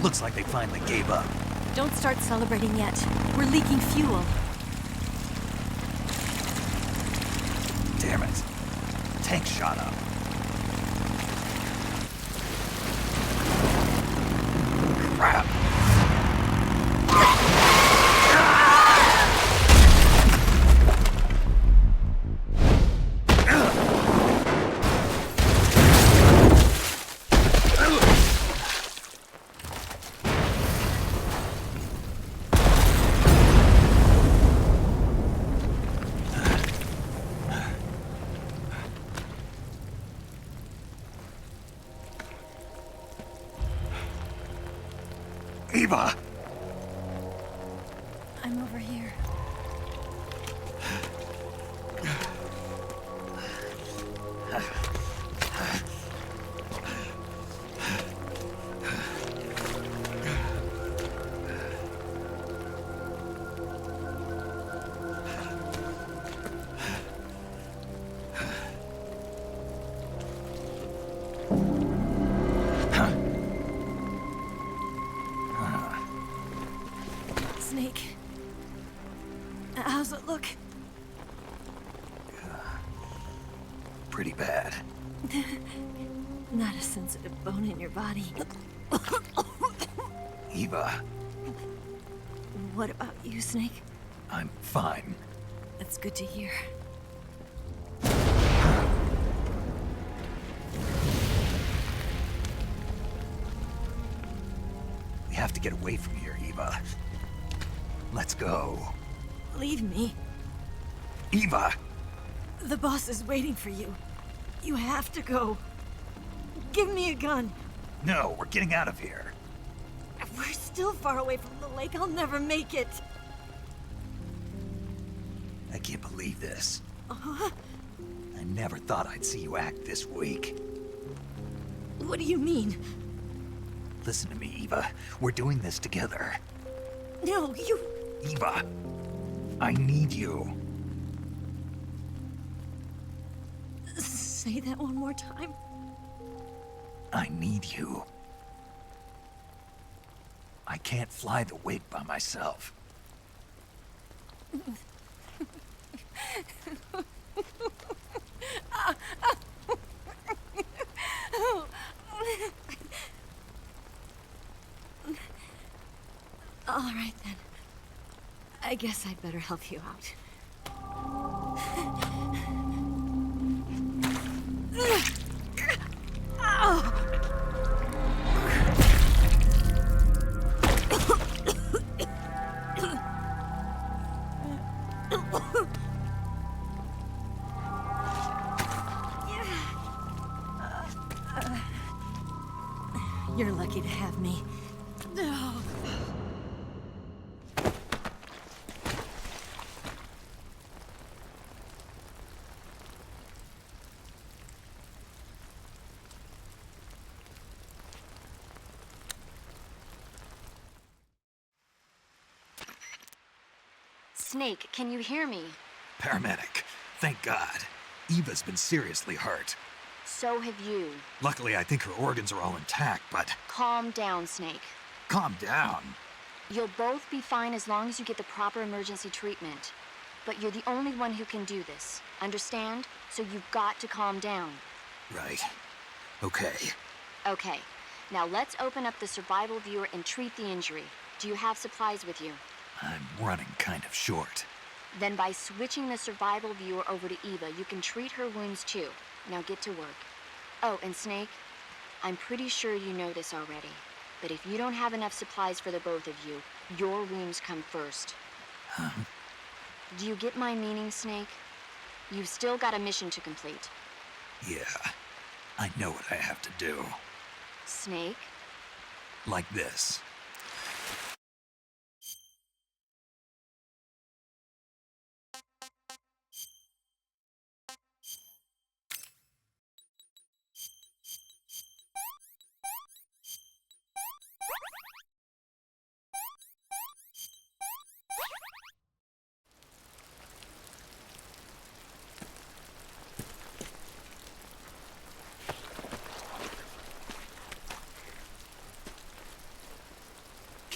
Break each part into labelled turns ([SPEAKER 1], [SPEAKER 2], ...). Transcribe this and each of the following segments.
[SPEAKER 1] Looks like they finally gave up.
[SPEAKER 2] Don't start celebrating yet. We're leaking fuel.
[SPEAKER 1] Damn it. Tank shot up. Crap. Eva!
[SPEAKER 2] I'm over here. Snake. How's it look?
[SPEAKER 1] Pretty bad.
[SPEAKER 2] Not a sensitive bone in your body.
[SPEAKER 1] Eva,
[SPEAKER 2] What about you, Snake?
[SPEAKER 1] I'm fine.
[SPEAKER 2] That's good to hear.
[SPEAKER 1] We have to get away from here, Eva. Let's go.
[SPEAKER 2] Leave me.
[SPEAKER 1] Eva!
[SPEAKER 2] The boss is waiting for you. You have to go. Give me a gun.
[SPEAKER 1] No, we're getting out of here.
[SPEAKER 2] We're still far away from the lake. I'll never make it.
[SPEAKER 1] I can't believe this. I never thought I'd see you act this weak.
[SPEAKER 2] What do you mean?
[SPEAKER 1] Listen to me, Eva. We're doing this together.
[SPEAKER 2] No, you...
[SPEAKER 1] Eva, I need you.
[SPEAKER 2] Say that one more time.
[SPEAKER 1] I need you. I can't fly the wig by myself.
[SPEAKER 2] All right, then. I guess I'd better help you out. You're lucky to have me.
[SPEAKER 3] Snake, can you hear me?
[SPEAKER 1] Paramedic. Thank God. Eva's been seriously hurt.
[SPEAKER 3] So have you.
[SPEAKER 1] Luckily, I think her organs are all intact, but...
[SPEAKER 3] Calm down, Snake.
[SPEAKER 1] Calm down.
[SPEAKER 3] You'll both be fine as long as you get the proper emergency treatment. But you're the only one who can do this. Understand? So you've got to calm down.
[SPEAKER 1] Right. Okay.
[SPEAKER 3] Okay. Now let's open up the survival viewer and treat the injury. Do you have supplies with you?
[SPEAKER 1] I'm running kind of short.
[SPEAKER 3] Then by switching the survival viewer over to Eva, you can treat her wounds too. Now get to work. Oh, and Snake, I'm pretty sure you know this already, but if you don't have enough supplies for the both of you, your wounds come first.
[SPEAKER 1] Huh?
[SPEAKER 3] Do you get my meaning, Snake? You've still got a mission to complete.
[SPEAKER 1] Yeah. I know what I have to do.
[SPEAKER 3] Snake?
[SPEAKER 1] Like this.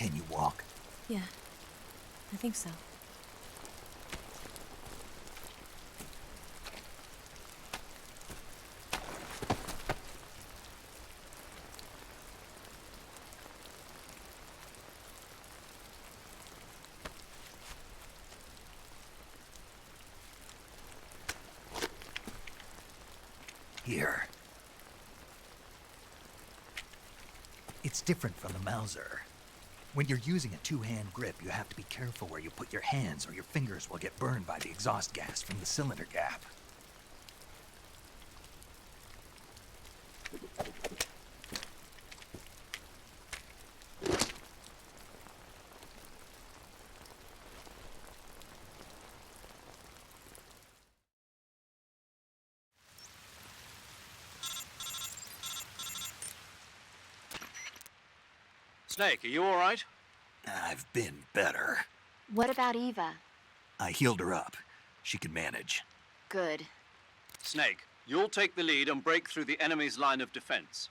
[SPEAKER 1] Can you walk?
[SPEAKER 2] Yeah, I think so.
[SPEAKER 1] Here. It's different from the Mauser. When you're using a two-hand grip, you have to be careful where you put your hands or your fingers will get burned by the exhaust gas from the cylinder gap.
[SPEAKER 4] Snake, are you all right?
[SPEAKER 1] I've been better.
[SPEAKER 3] What about Eva?
[SPEAKER 1] I healed her up. She can manage.
[SPEAKER 3] Good.
[SPEAKER 4] Snake, you'll take the lead and break through the enemy's line of defense.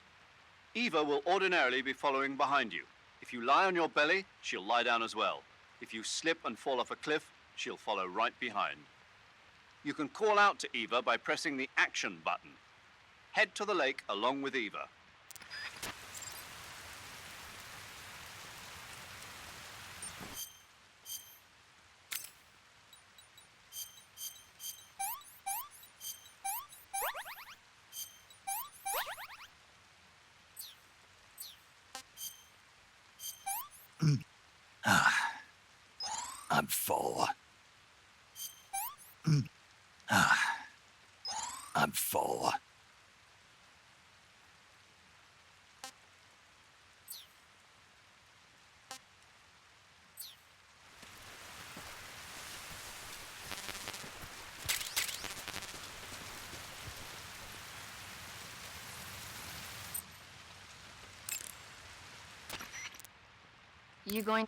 [SPEAKER 4] Eva will ordinarily be following behind you. If you lie on your belly, she'll lie down as well. If you slip and fall off a cliff, she'll follow right behind. You can call out to Eva by pressing the action button. Head to the lake along with Eva.
[SPEAKER 1] I'm full. I'm full.
[SPEAKER 3] You going?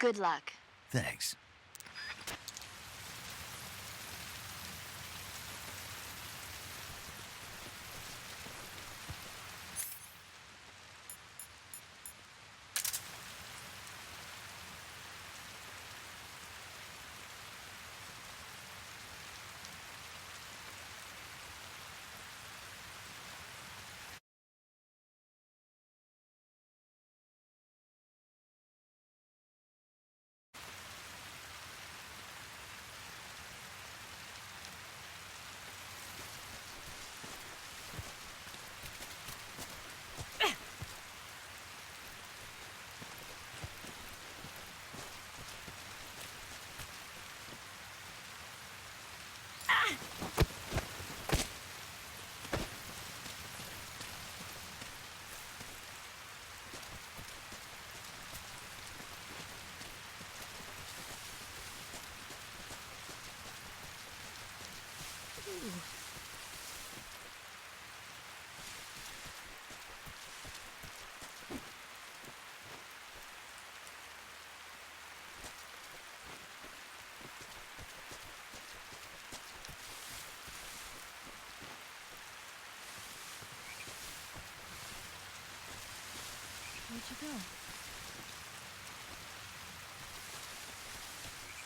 [SPEAKER 3] Good luck.
[SPEAKER 1] Thanks.
[SPEAKER 2] Where'd you go?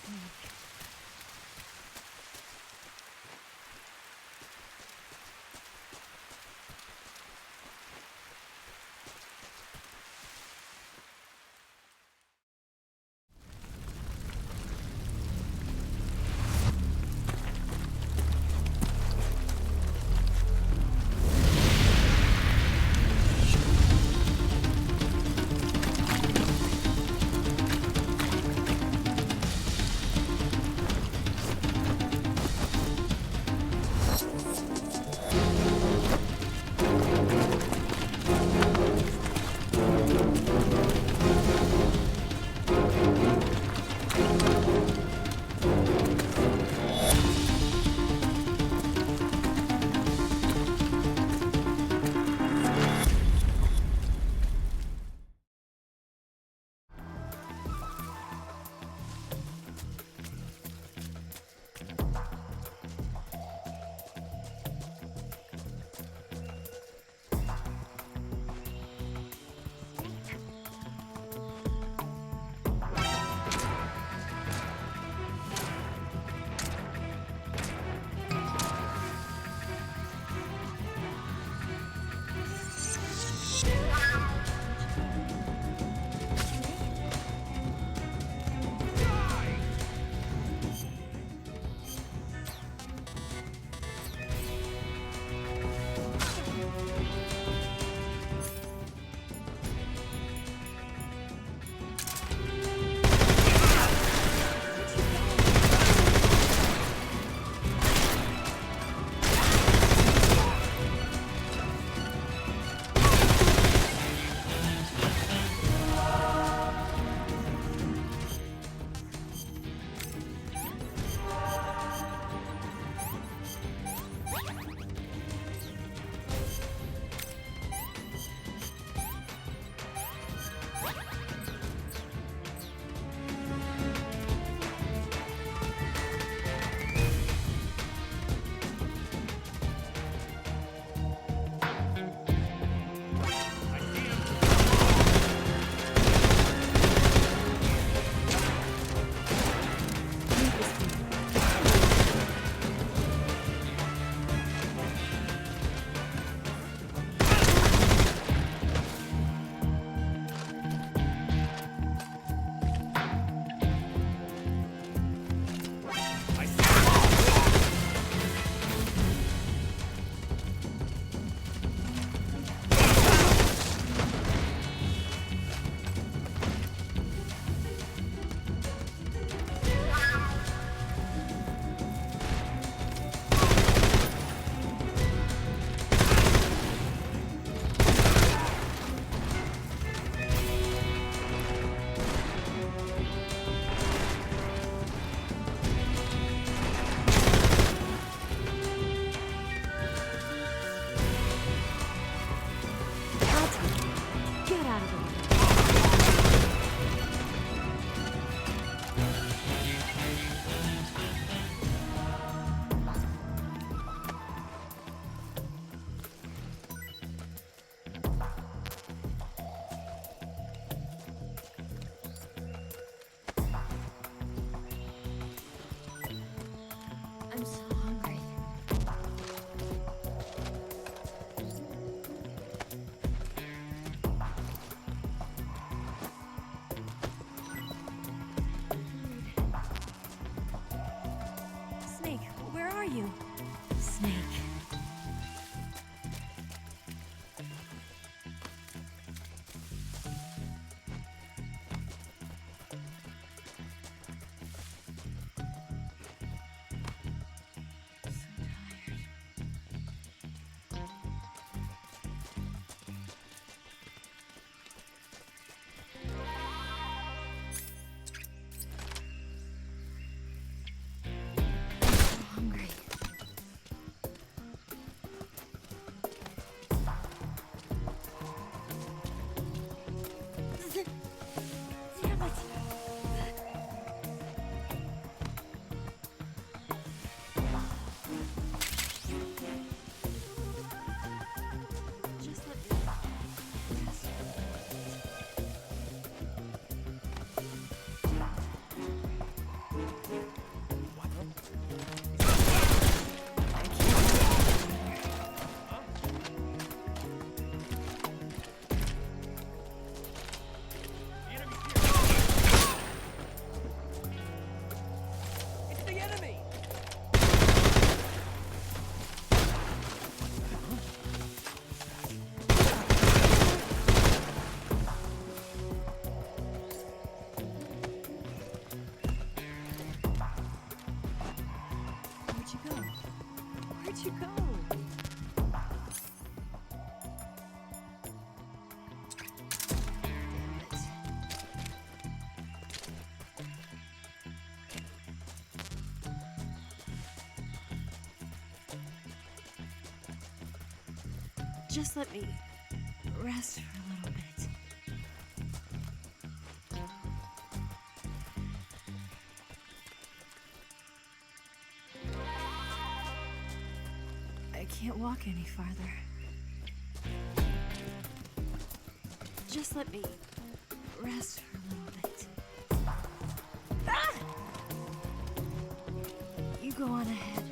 [SPEAKER 2] Sneak. out of the way. I'm so hungry. Snake, where are you? Snake. Hungry. Damn it. Just let me. Where'd you go? Where'd you go? Damn it. Just let me rest for a little bit. I can't walk any farther. Just let me rest for a little bit. Ah! You go on ahead.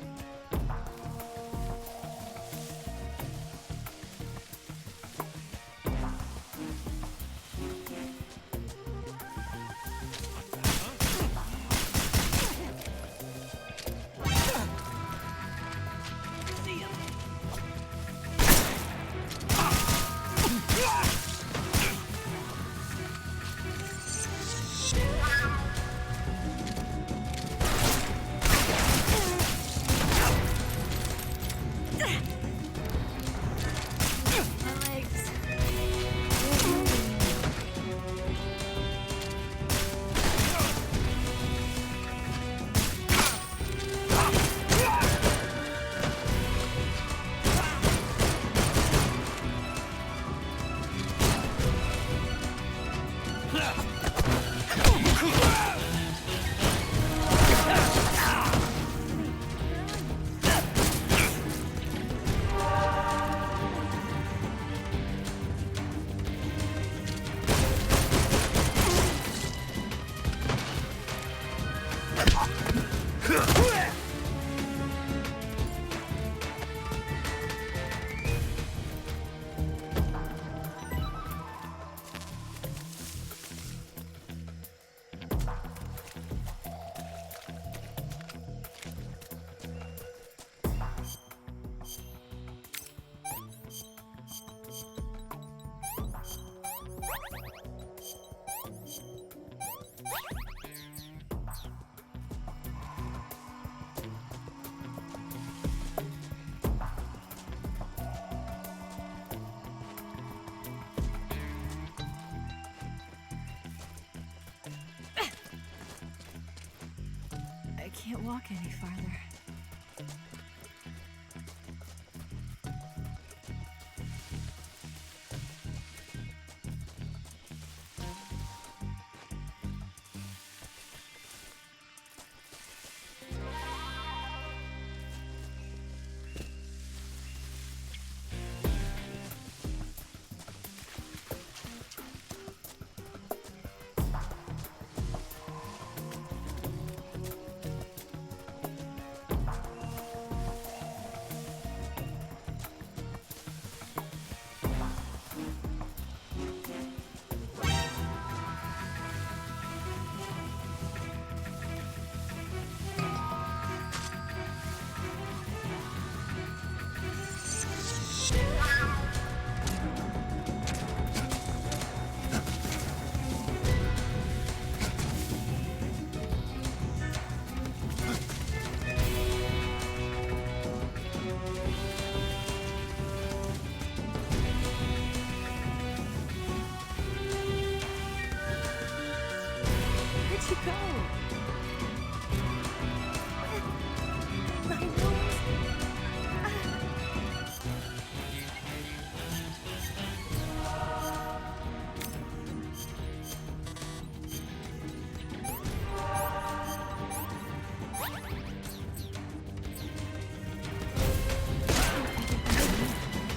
[SPEAKER 2] My legs. Can't walk any farther. to go. My nose.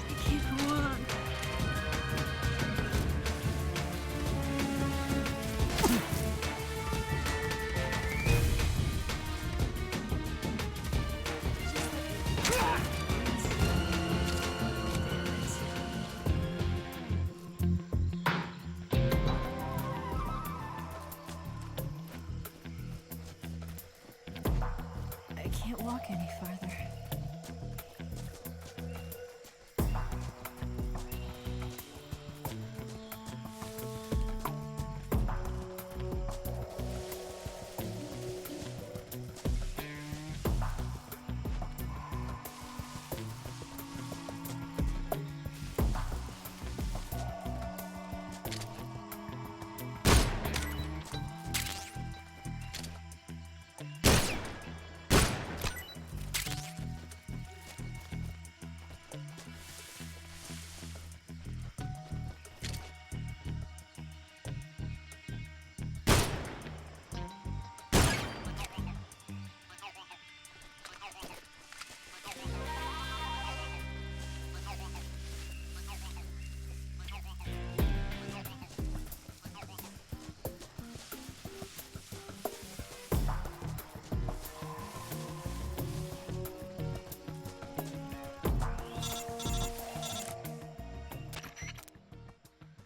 [SPEAKER 2] I can't go on. I can't walk any farther.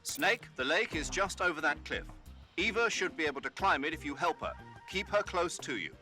[SPEAKER 4] Snake, the lake is just over that cliff. Eva should be able to climb it if you help her. Keep her close to you.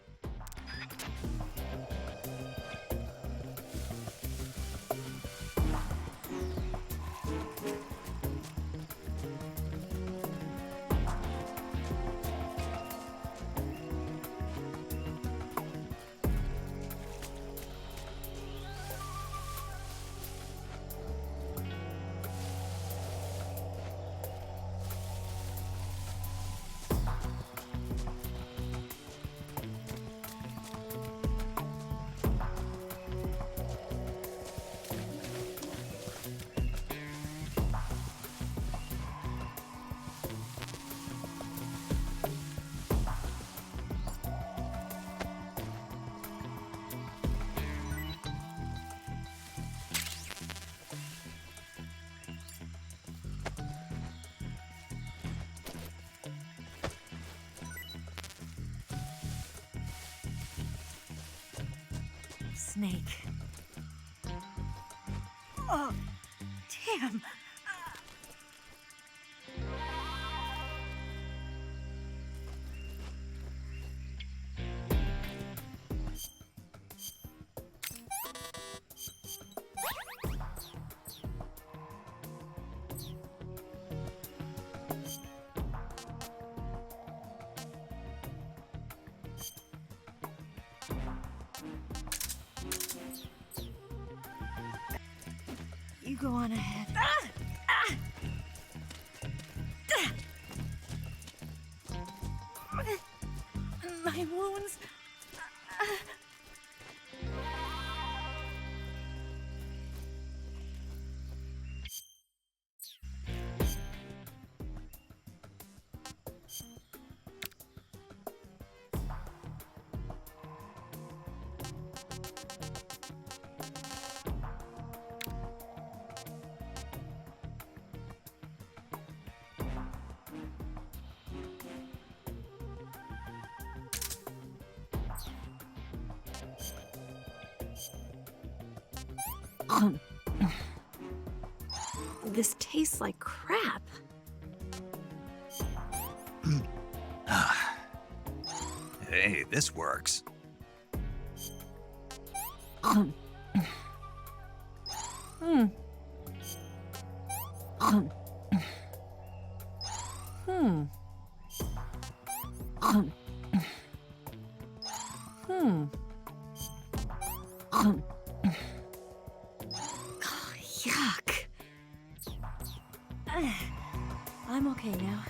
[SPEAKER 2] Snake. Oh, damn. You go on ahead. My wounds. This tastes like crap.
[SPEAKER 1] Hey, this works.
[SPEAKER 2] Yuck. I'm okay now.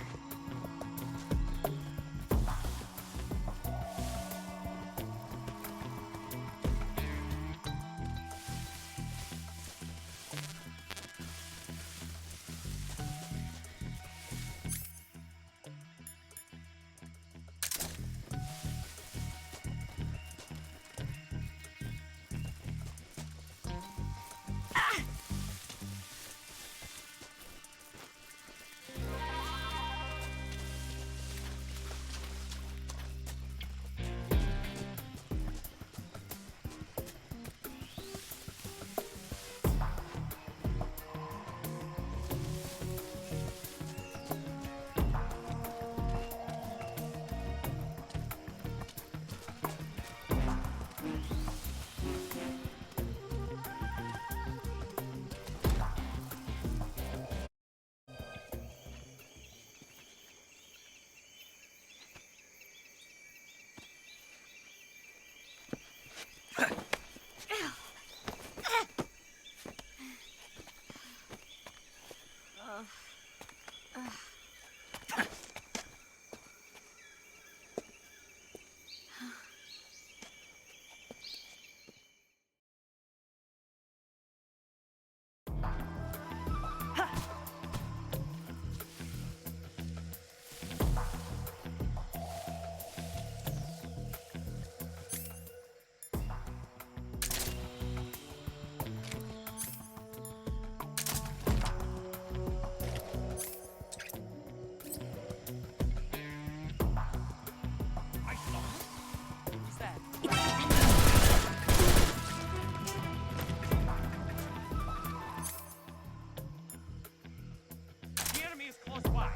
[SPEAKER 5] The enemy is close by.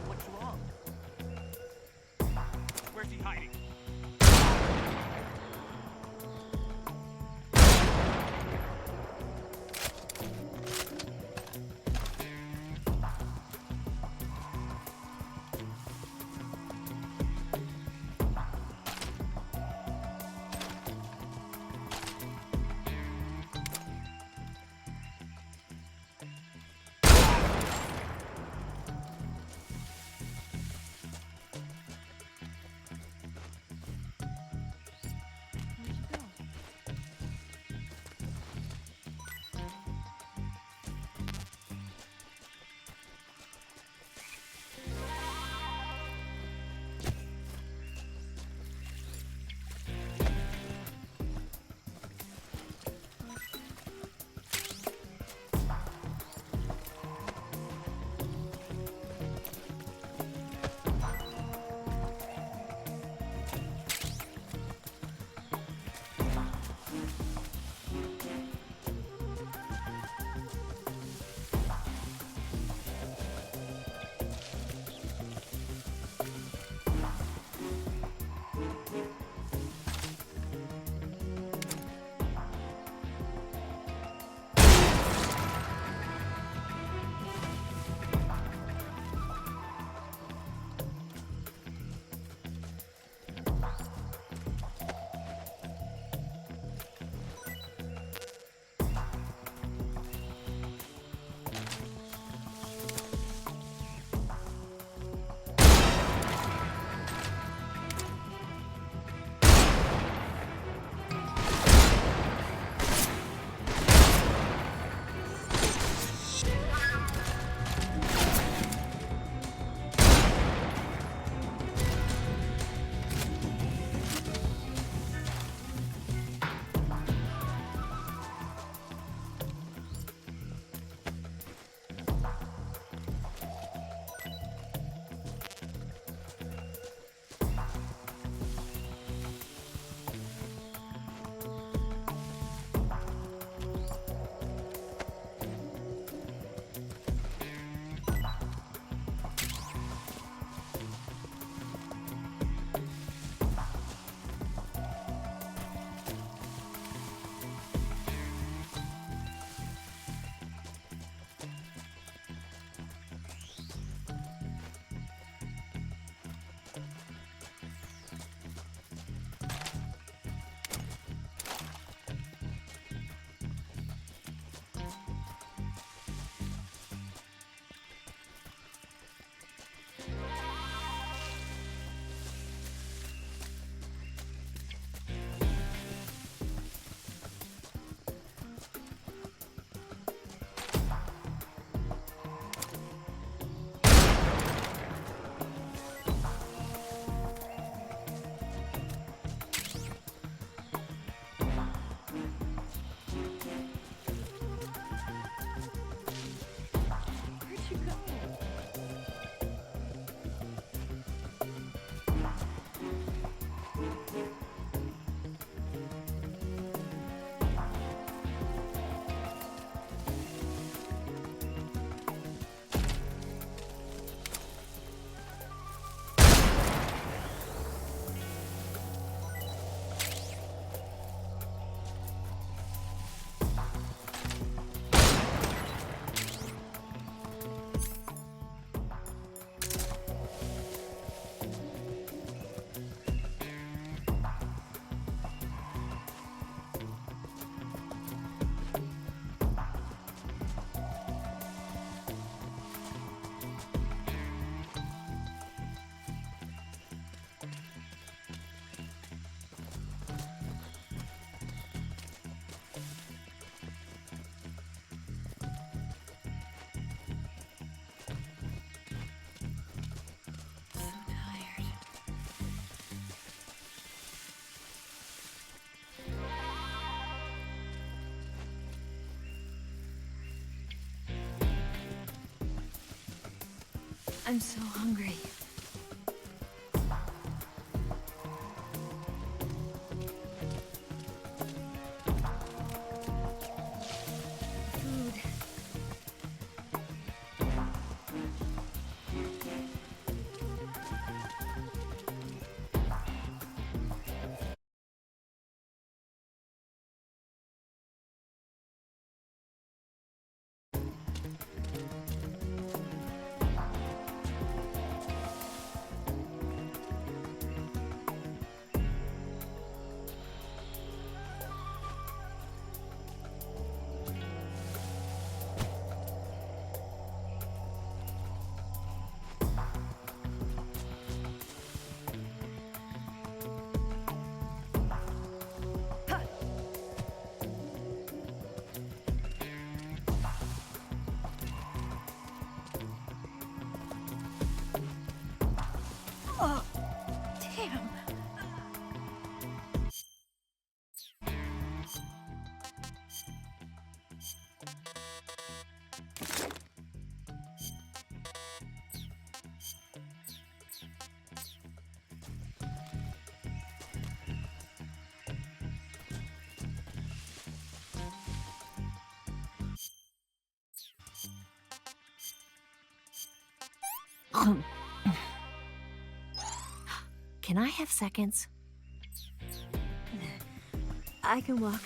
[SPEAKER 5] What's wrong? Where's he hiding?
[SPEAKER 2] I'm so hungry. Food. Oh, damn. Can I have seconds? I can walk.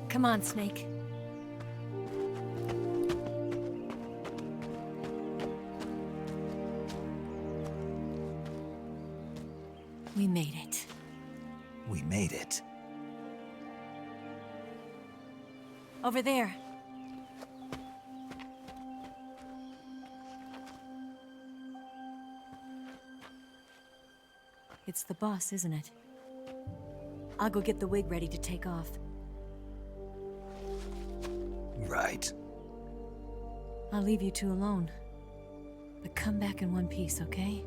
[SPEAKER 2] Come on, Snake. We made it.
[SPEAKER 1] We made it.
[SPEAKER 2] Over there. It's the boss, isn't it? I'll go get the wig ready to take off.
[SPEAKER 1] Right.
[SPEAKER 2] I'll leave you two alone. But come back in one piece, okay?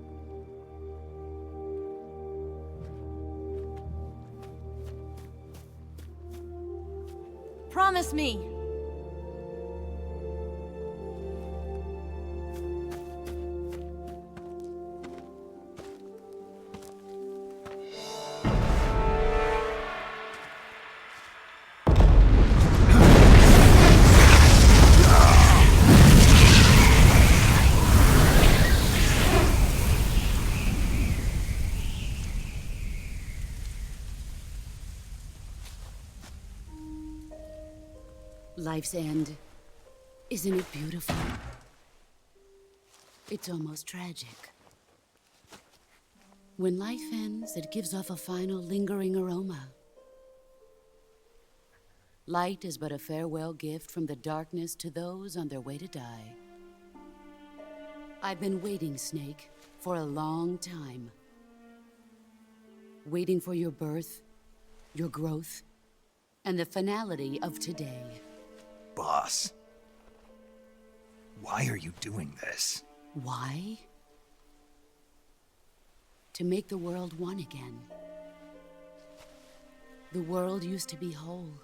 [SPEAKER 2] Promise me!
[SPEAKER 6] Life's end. Isn't it beautiful? It's almost tragic. When life ends, it gives off a final lingering aroma. Light is but a farewell gift from the darkness to those on their way to die. I've been waiting, Snake, for a long time. Waiting for your birth, your growth, and the finality of today.
[SPEAKER 1] Boss. Why are you doing this?
[SPEAKER 6] Why? To make the world one again. The world used to be whole.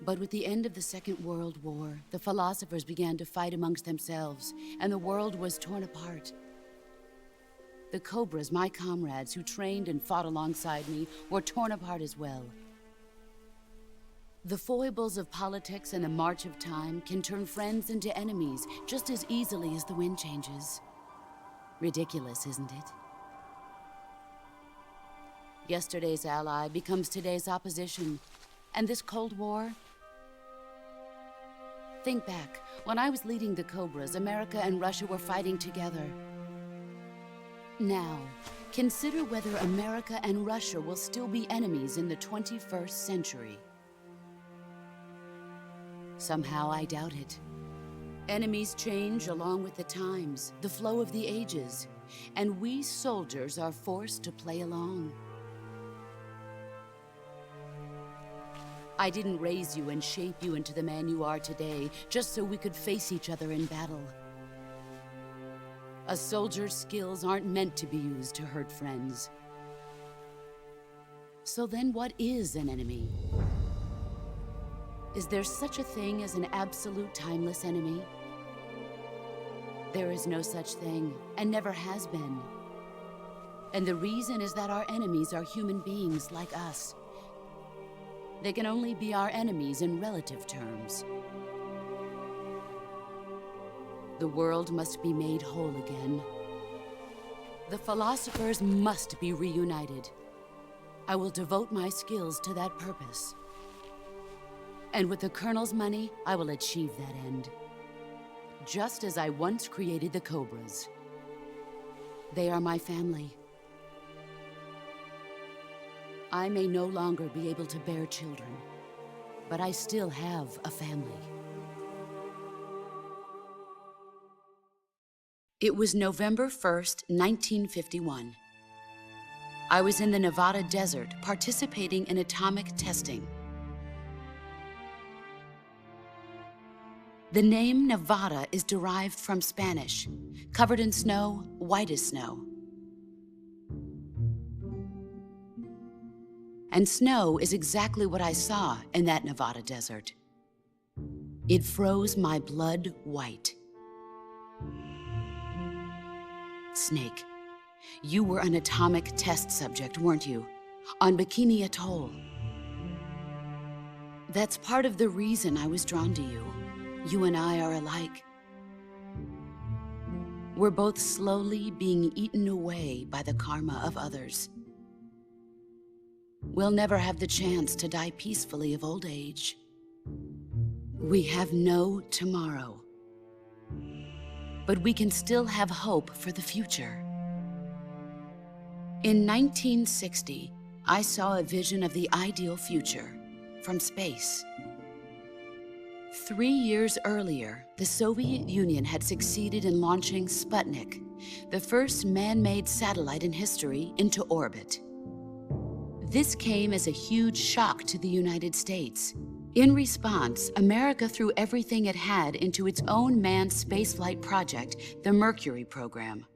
[SPEAKER 6] But with the end of the Second World War, the philosophers began to fight amongst themselves, and the world was torn apart. The Cobras, my comrades who trained and fought alongside me, were torn apart as well. The foibles of politics and the march of time can turn friends into enemies just as easily as the wind changes. Ridiculous, isn't it? Yesterday's ally becomes today's opposition, and this Cold War. Think back. When I was leading the Cobras, America and Russia were fighting together. Now, consider whether America and Russia will still be enemies in the 21st century. Somehow I doubt it. Enemies change along with the times, the flow of the ages, and we soldiers are forced to play along. I didn't raise you and shape you into the man you are today just so we could face each other in battle. A soldier's skills aren't meant to be used to hurt friends. So then what is an enemy? Is there such a thing as an absolute timeless enemy? There is no such thing, and never has been. And the reason is that our enemies are human beings like us. They can only be our enemies in relative terms. The world must be made whole again. The philosophers must be reunited. I will devote my skills to that purpose. And with the Colonel's money, I will achieve that end. Just as I once created the Cobras. They are my family. I may no longer be able to bear children, but I still have a family. It was November 1st, 1951. I was in the Nevada desert participating in atomic testing. The name Nevada is derived from Spanish, covered in snow, white as snow. And snow is exactly what I saw in that Nevada desert. It froze my blood white. Snake, you were an atomic test subject, weren't you? On Bikini Atoll. That's part of the reason I was drawn to you. You and I are alike. We're both slowly being eaten away by the karma of others. We'll never have the chance to die peacefully of old age. We have no tomorrow. But we can still have hope for the future. In 1960, I saw a vision of the ideal future from space. 3 years earlier, the Soviet Union had succeeded in launching Sputnik, the first man-made satellite in history, into orbit. This came as a huge shock to the United States. In response, America threw everything it had into its own manned spaceflight project, the Mercury program.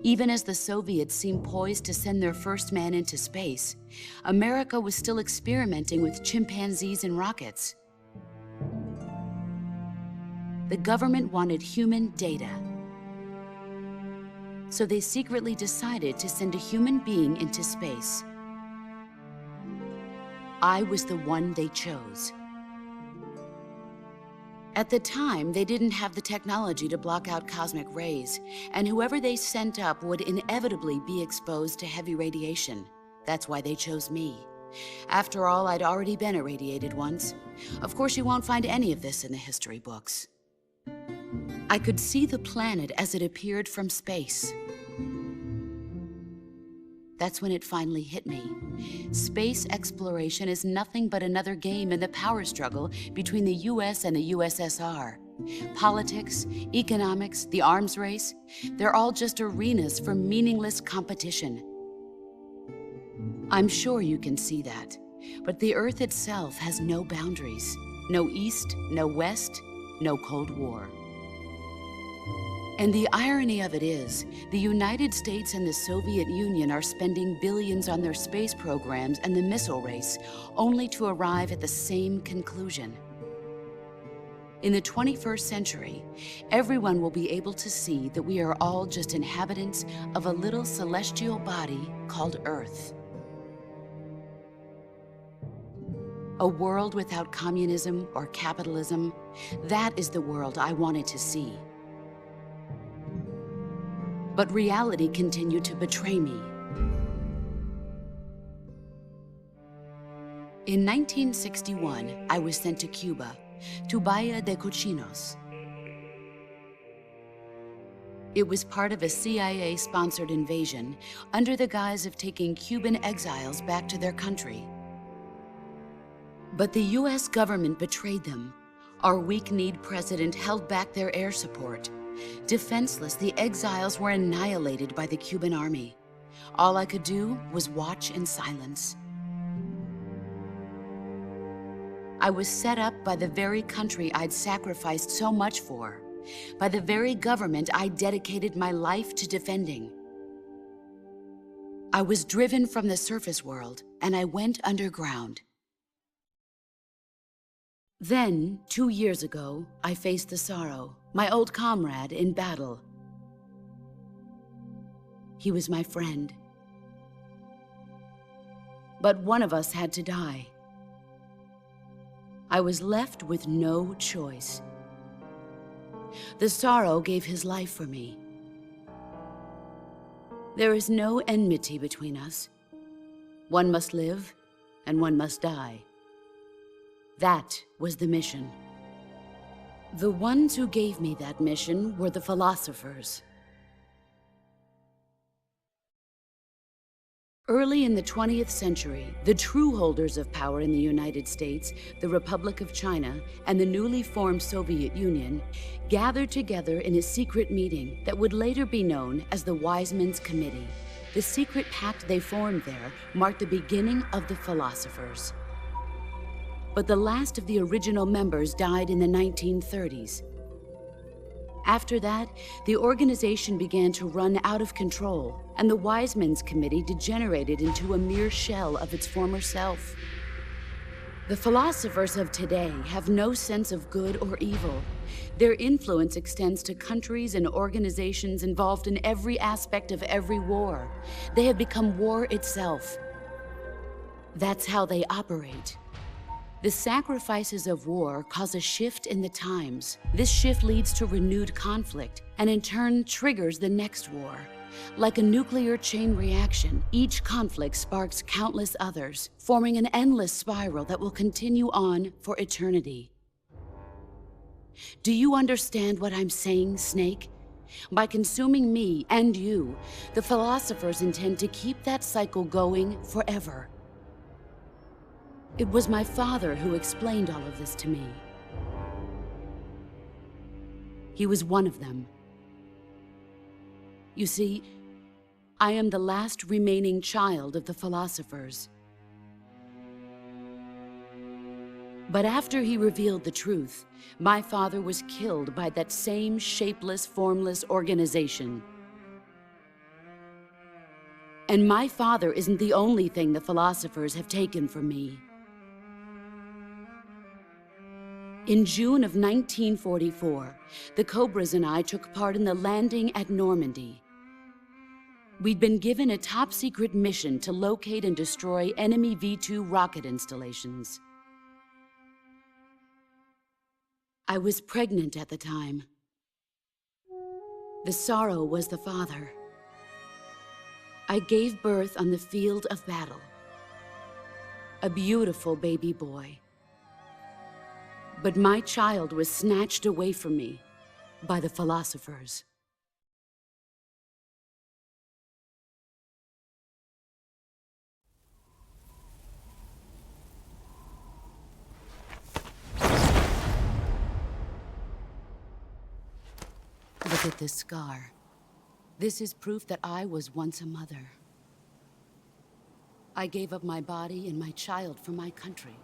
[SPEAKER 6] Even as the Soviets seemed poised to send their first man into space, America was still experimenting with chimpanzees and rockets. The government wanted human data. So they secretly decided to send a human being into space. I was the one they chose. At the time, they didn't have the technology to block out cosmic rays, and whoever they sent up would inevitably be exposed to heavy radiation. That's why they chose me. After all, I'd already been irradiated once. Of course, you won't find any of this in the history books. I could see the planet as it appeared from space. That's when it finally hit me. Space exploration is nothing but another game in the power struggle between the US and the USSR. Politics, economics, the arms race, they're all just arenas for meaningless competition. I'm sure you can see that, but the Earth itself has no boundaries. No East, no West, no Cold War. And the irony of it is, the United States and the Soviet Union are spending billions on their space programs and the missile race, only to arrive at the same conclusion. In the 21st century, everyone will be able to see that we are all just inhabitants of a little celestial body called Earth. A world without communism or capitalism, that is the world I wanted to see. But reality continued to betray me. In 1961, I was sent to Cuba, to Bahia de Cochinos. It was part of a CIA-sponsored invasion under the guise of taking Cuban exiles back to their country. But the US government betrayed them. Our weak-kneed president held back their air support. Defenseless, the exiles were annihilated by the Cuban army. All I could do was watch in silence. I was set up by the very country I'd sacrificed so much for, by the very government I dedicated my life to defending. I was driven from the surface world, and I went underground. Then, 2 years ago, I faced the sorrow, my old comrade in battle. He was my friend. But one of us had to die. I was left with no choice. The sorrow gave his life for me. There is no enmity between us. One must live, and one must die. That was the mission. The ones who gave me that mission were the philosophers. Early in the 20th century, the true holders of power in the United States, the Republic of China, and the newly formed Soviet Union gathered together in a secret meeting that would later be known as the Wise Men's Committee. The secret pact they formed there marked the beginning of the philosophers. But the last of the original members died in the 1930s. After that, the organization began to run out of control, and the Wise Men's Committee degenerated into a mere shell of its former self. The philosophers of today have no sense of good or evil. Their influence extends to countries and organizations involved in every aspect of every war. They have become war itself. That's how they operate. The sacrifices of war cause a shift in the times. This shift leads to renewed conflict, and in turn triggers the next war. Like a nuclear chain reaction, each conflict sparks countless others, forming an endless spiral that will continue on for eternity. Do you understand what I'm saying, Snake? By consuming me and you, the philosophers intend to keep that cycle going forever. It was my father who explained all of this to me. He was one of them. You see, I am the last remaining child of the philosophers. But after he revealed the truth, my father was killed by that same shapeless, formless organization. And my father isn't the only thing the philosophers have taken from me. In June of 1944, the Cobras and I took part in the landing at Normandy. We'd been given a top-secret mission to locate and destroy enemy V-2 rocket installations. I was pregnant at the time. The sorrow was the father. I gave birth on the field of battle. A beautiful baby boy. But my child was snatched away from me by the philosophers. Look at this scar. This is proof that I was once a mother. I gave up my body and my child for my country.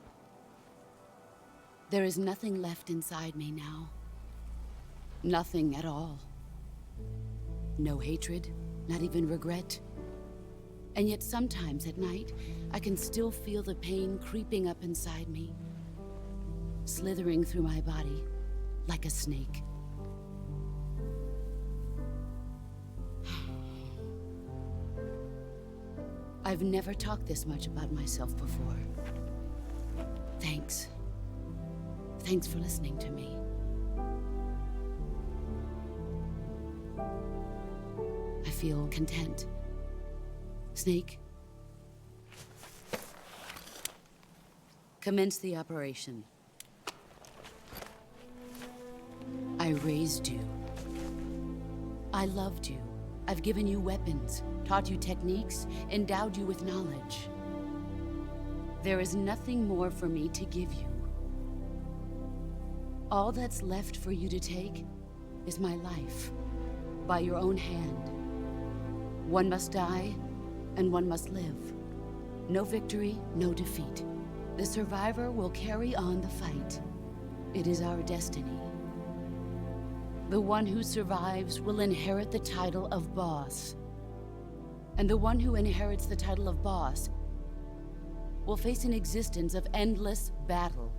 [SPEAKER 6] There is nothing left inside me now. Nothing at all. No hatred, not even regret. And yet sometimes at night, I can still feel the pain creeping up inside me, slithering through my body like a snake. I've never talked this much about myself before. Thanks. Thanks for listening to me. I feel content. Snake, commence the operation. I raised you. I loved you. I've given you weapons, taught you techniques, endowed you with knowledge. There is nothing more for me to give you. All that's left for you to take is my life, by your own hand. One must die, and one must live. No victory, no defeat. The survivor will carry on the fight. It is our destiny. The one who survives will inherit the title of boss. And the one who inherits the title of boss will face an existence of endless battle.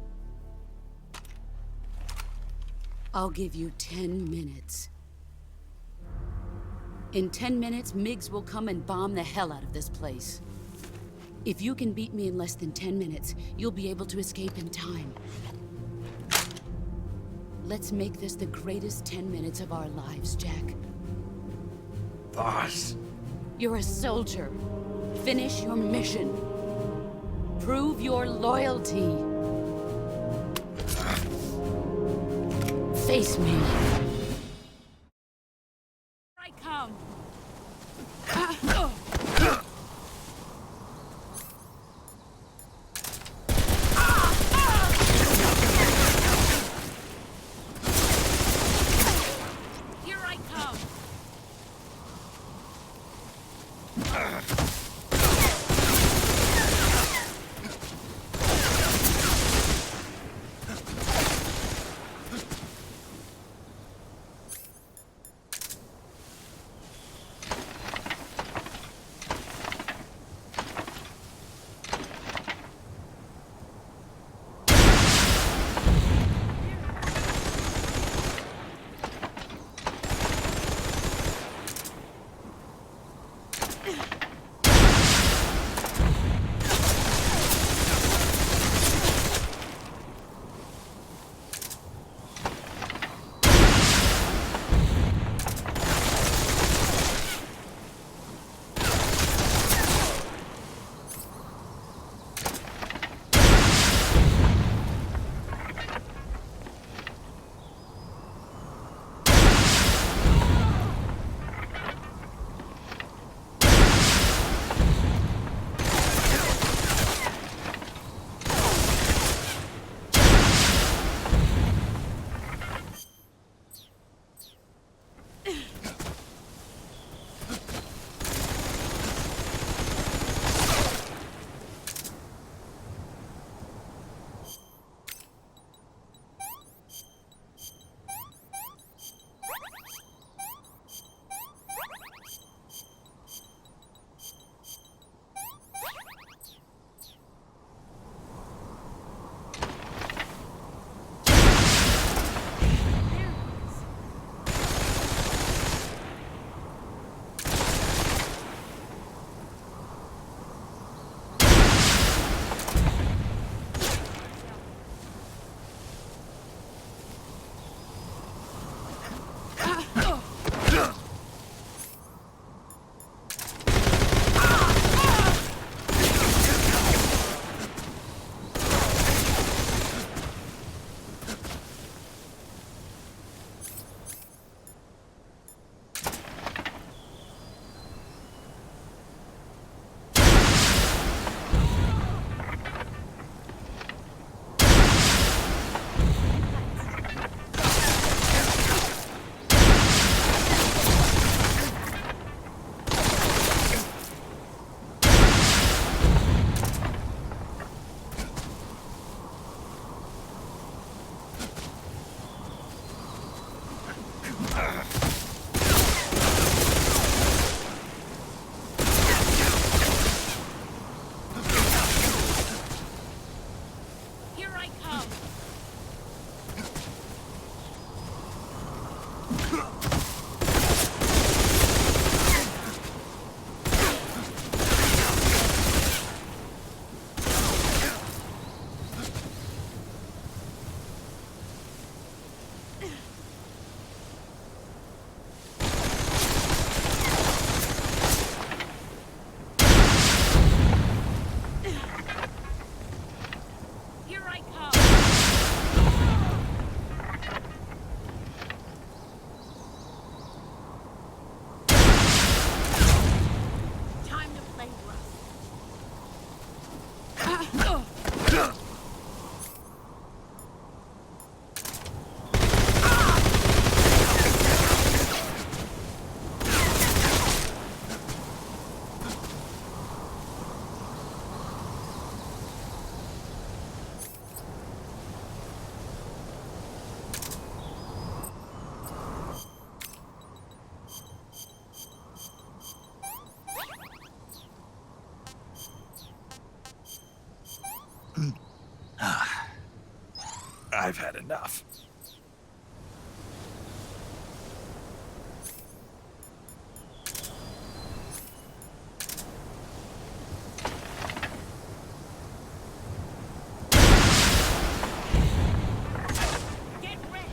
[SPEAKER 6] I'll give you 10 minutes. In 10 minutes, MiGs will come and bomb the hell out of this place. If you can beat me in less than 10 minutes, you'll be able to escape in time. Let's make this the greatest 10 minutes of our lives, Jack.
[SPEAKER 1] Boss.
[SPEAKER 6] You're a soldier. Finish your mission. Prove your loyalty. Face me. I come. Here I come.
[SPEAKER 2] Here I come! Time to play rough.
[SPEAKER 1] I've had enough.
[SPEAKER 2] Get ready!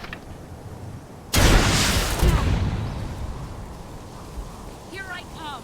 [SPEAKER 2] Here I come!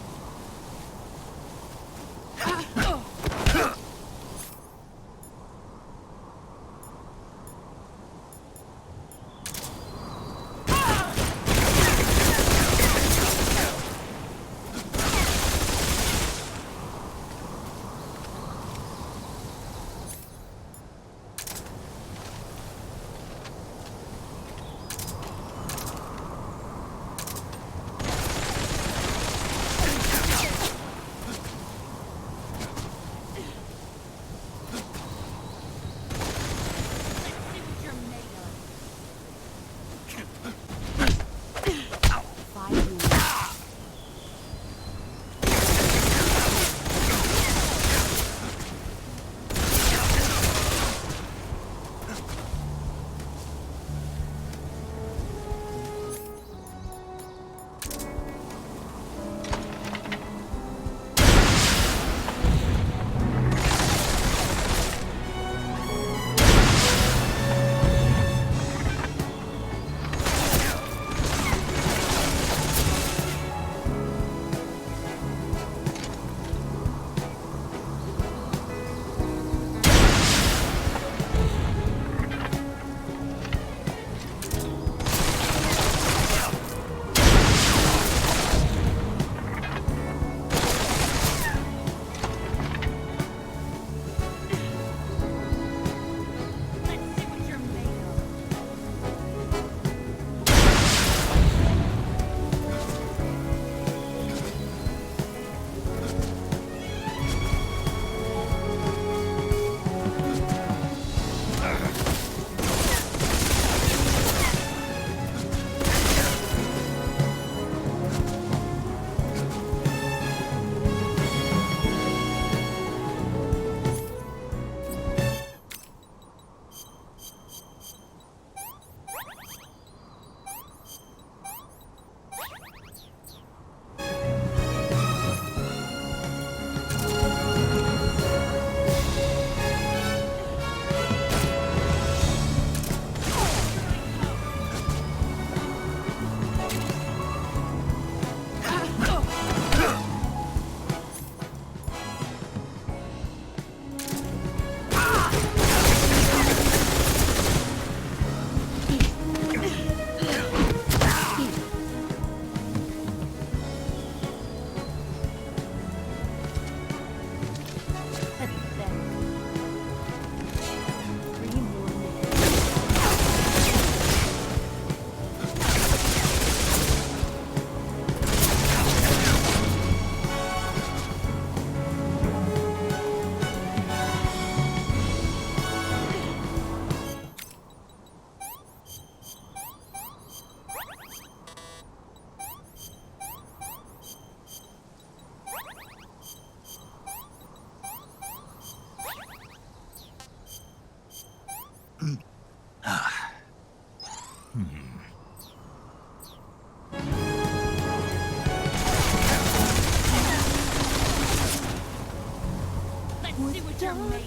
[SPEAKER 2] here, mate.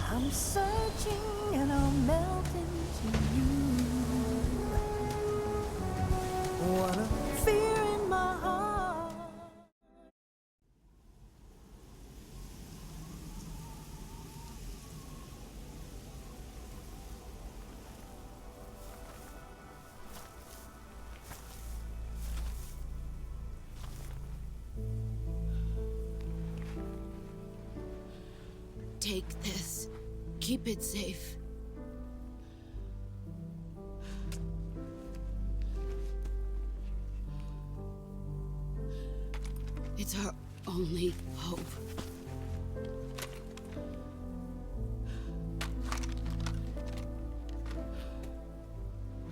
[SPEAKER 7] I'm searching and I'll melt into you. What a fear in my heart.
[SPEAKER 6] Take this. Keep it safe. It's our only hope.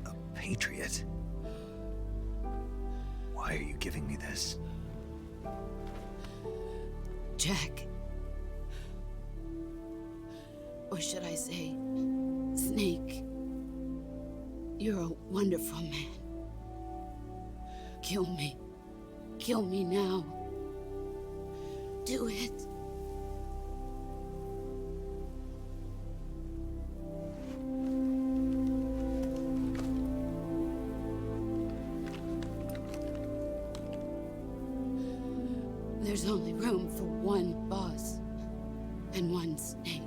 [SPEAKER 1] A patriot? Why are you giving me this?
[SPEAKER 6] Jack. Or should I say, Snake? You're a wonderful man. Kill me. Kill me now. Do it. There's only room for one boss and one Snake.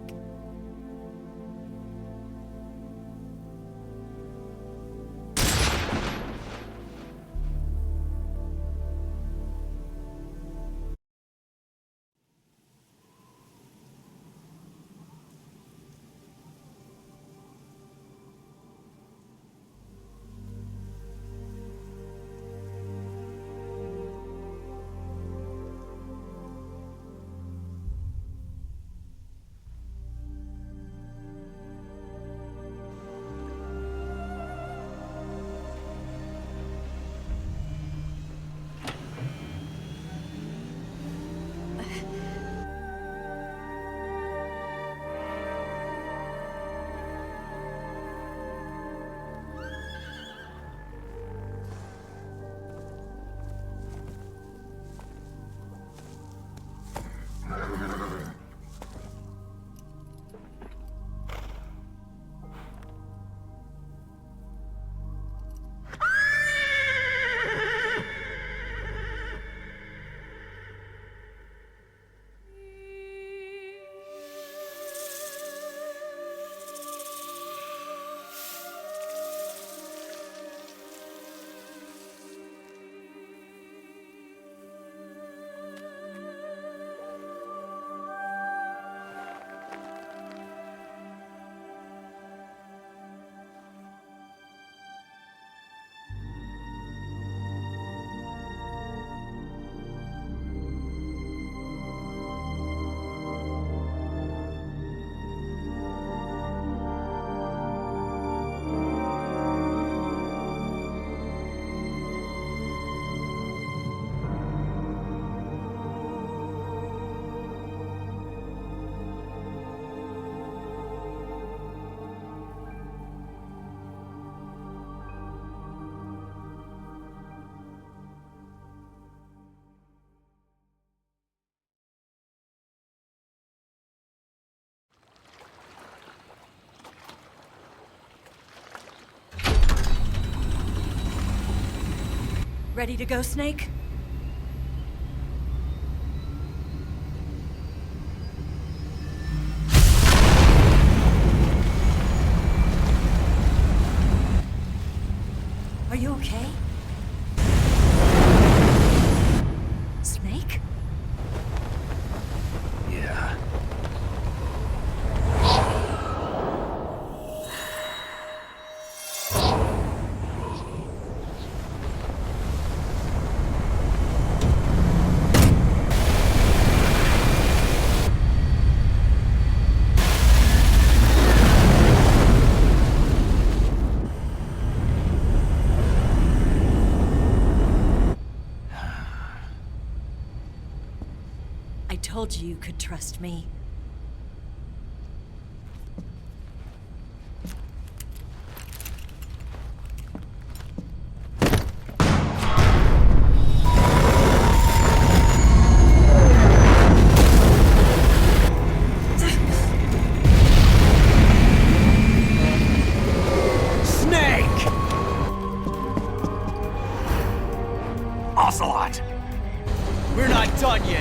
[SPEAKER 2] Ready to go, Snake? Are you okay? Snake?
[SPEAKER 1] Yeah.
[SPEAKER 2] I told you you could trust me.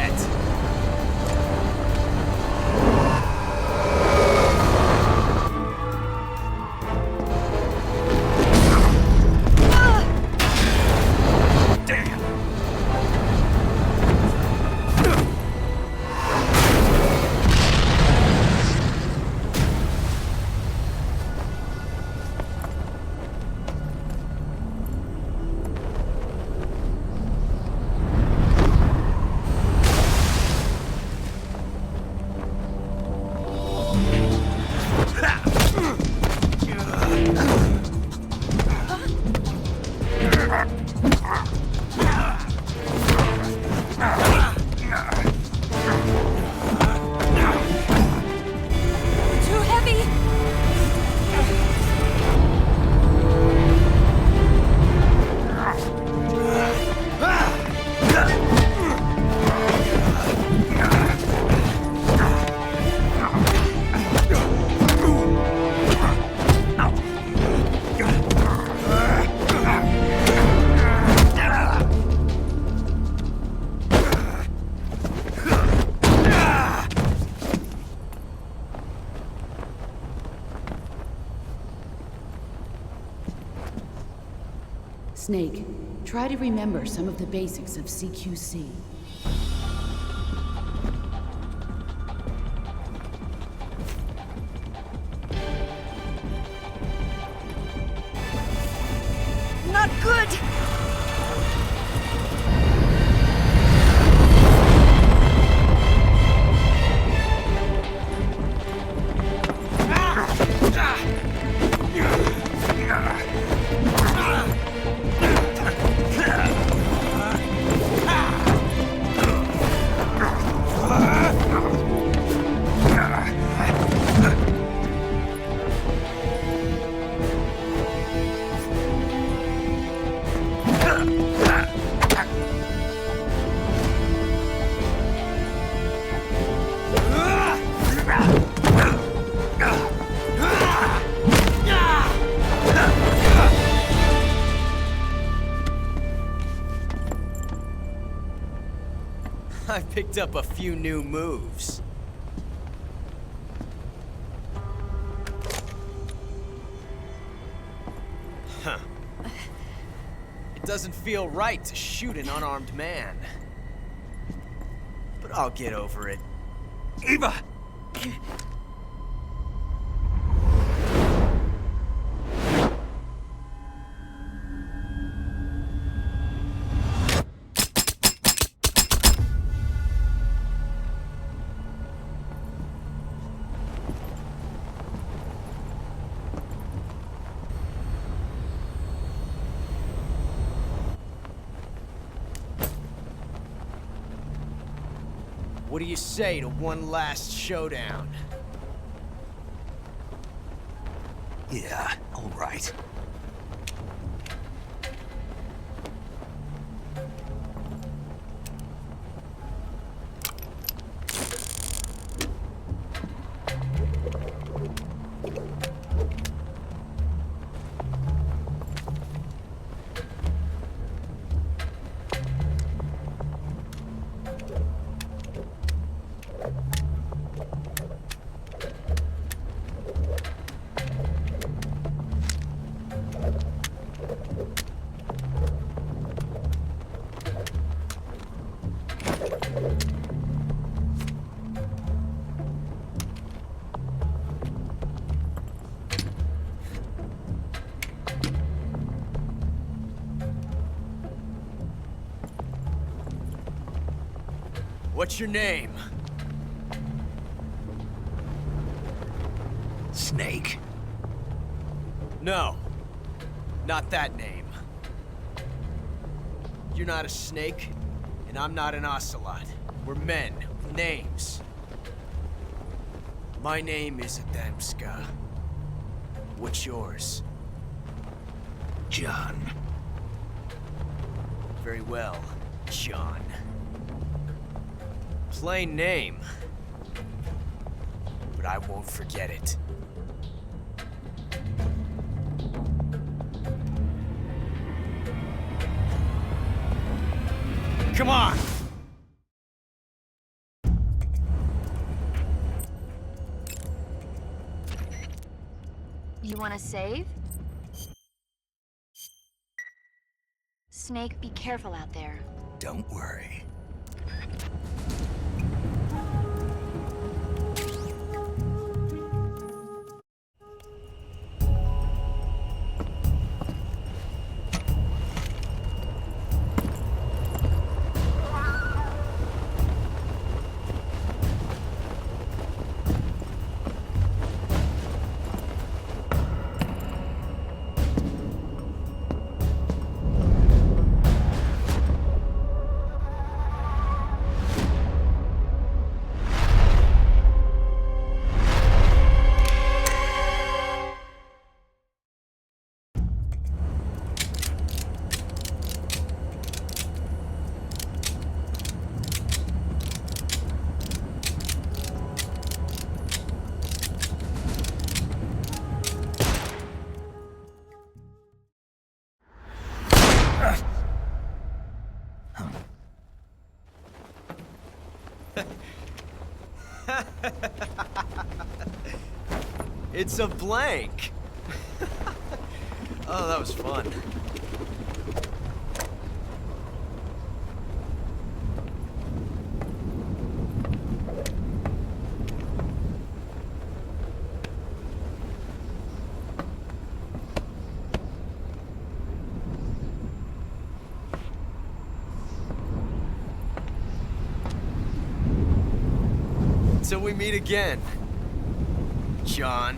[SPEAKER 8] yet.
[SPEAKER 2] Too heavy!
[SPEAKER 6] Snake, try to remember some of the basics of CQC.
[SPEAKER 2] Not good!
[SPEAKER 8] I picked up a few new moves. Huh. It doesn't feel right to shoot an unarmed man. But I'll get over it.
[SPEAKER 1] Eva!
[SPEAKER 8] What do you say to one last showdown?
[SPEAKER 1] Yeah, all right.
[SPEAKER 8] What's your name?
[SPEAKER 1] Snake.
[SPEAKER 8] No. Not that name. You're not a snake, and I'm not an ocelot. We're men with names. My name is Adamska. What's yours?
[SPEAKER 1] John.
[SPEAKER 8] Very well, John. Plain name. But I won't forget it. Come on!
[SPEAKER 3] You want to save? Snake, be careful out there.
[SPEAKER 1] Don't worry.
[SPEAKER 8] It's a blank. Oh, that was fun. Till we meet again, John.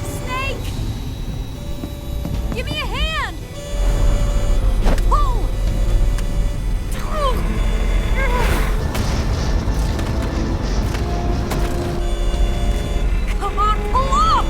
[SPEAKER 2] Snake! Give me a hand! Pull! Come on, pull up!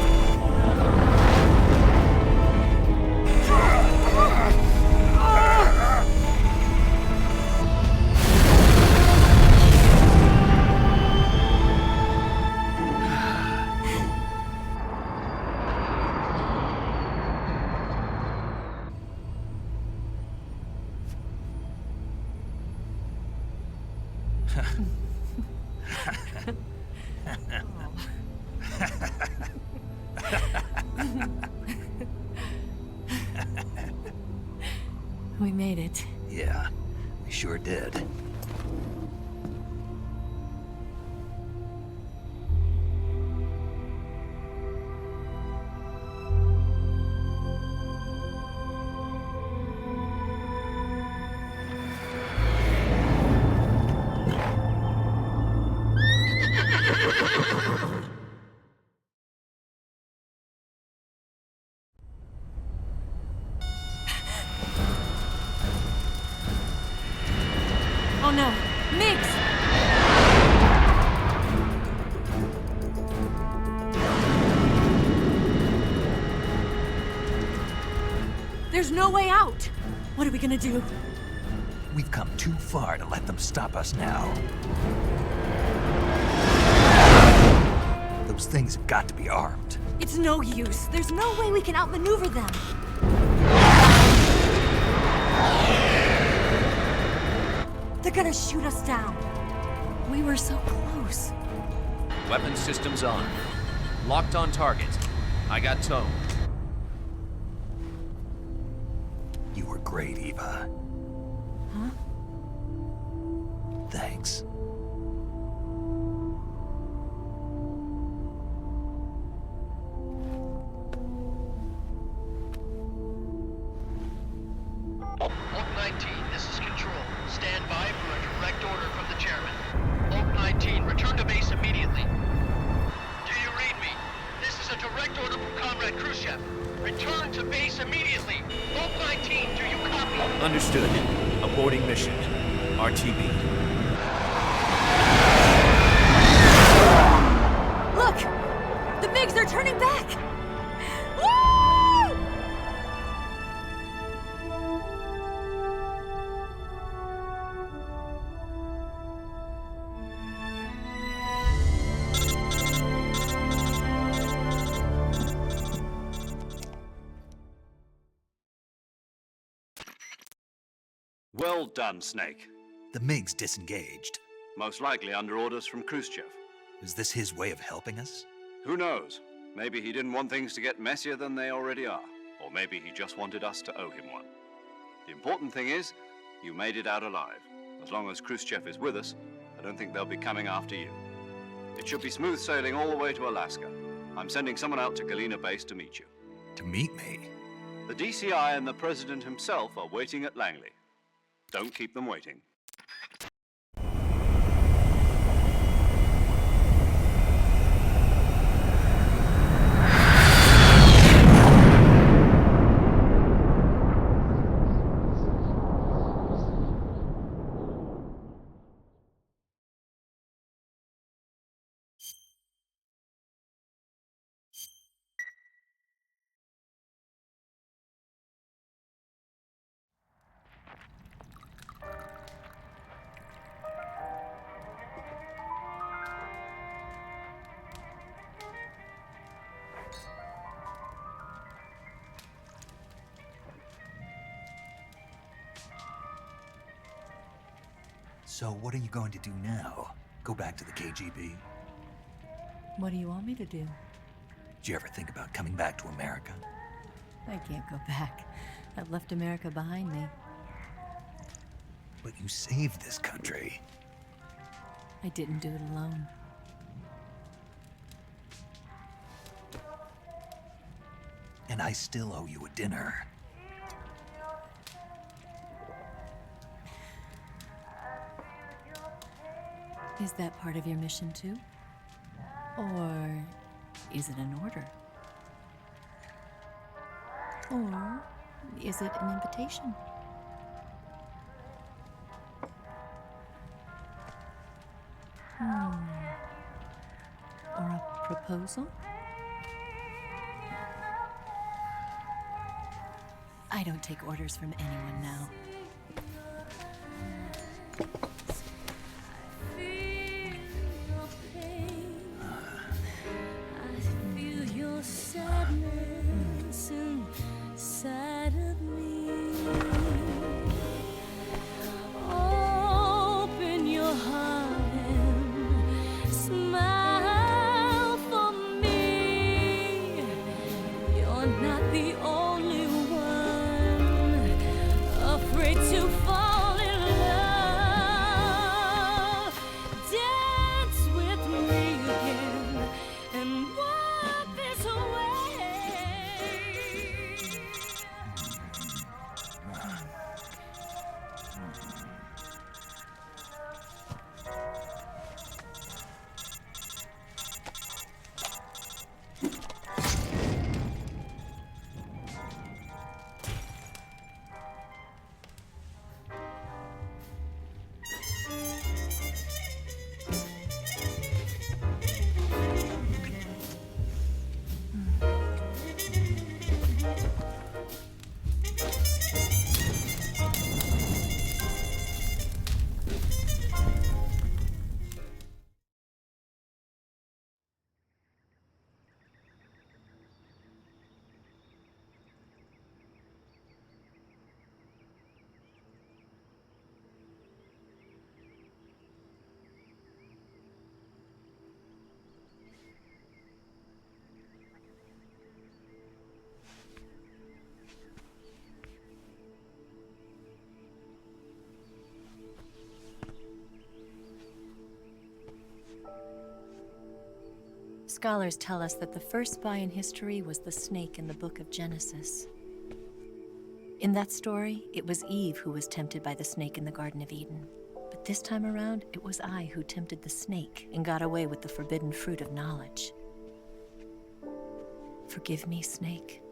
[SPEAKER 2] We made it.
[SPEAKER 1] Yeah, we sure did.
[SPEAKER 2] Oh no, Mix! There's no way out! What are we gonna do?
[SPEAKER 1] We've come too far to let them stop us now. Those things have got to be armed.
[SPEAKER 2] It's no use. There's no way we can outmaneuver them. They're gonna shoot us down. We were so close.
[SPEAKER 4] Weapon systems on. Locked on target. I got towed.
[SPEAKER 1] You were great, Eva.
[SPEAKER 2] Huh?
[SPEAKER 1] Thanks.
[SPEAKER 9] Oak 19, this is Control. Stand by for a direct order from the chairman. Oak 19, return to base immediately. Do you read me? This is a direct order from Comrade Khrushchev. Return to base immediately. Oak 19, do you copy?
[SPEAKER 4] Understood. Aborting mission. RTB.
[SPEAKER 2] Look! The MiGs are turning back! Woo!
[SPEAKER 4] Well done, Snake.
[SPEAKER 1] The MiG's disengaged.
[SPEAKER 4] Most likely under orders from Khrushchev.
[SPEAKER 1] Is this his way of helping us?
[SPEAKER 4] Who knows? Maybe he didn't want things to get messier than they already are. Or maybe he just wanted us to owe him one. The important thing is, you made it out alive. As long as Khrushchev is with us, I don't think they'll be coming after you. It should be smooth sailing all the way to Alaska. I'm sending someone out to Galena Base to meet you.
[SPEAKER 1] To meet me?
[SPEAKER 4] The DCI and the President himself are waiting at Langley. Don't keep them waiting.
[SPEAKER 1] So what are you going to do now? Go back to the KGB?
[SPEAKER 2] What do you want me to do?
[SPEAKER 1] Did you ever think about coming back to America?
[SPEAKER 2] I can't go back. I've left America behind me.
[SPEAKER 1] But you saved this country.
[SPEAKER 2] I didn't do it alone.
[SPEAKER 1] And I still owe you a dinner.
[SPEAKER 2] Is that part of your mission too? Or is it an order? Or is it an invitation? Or a proposal? I don't take orders from anyone now. Scholars tell us that the first spy in history was the snake in the book of Genesis. In that story, it was Eve who was tempted by the snake in the Garden of Eden. But this time around, it was I who tempted the snake and got away with the forbidden fruit of knowledge. Forgive me, Snake.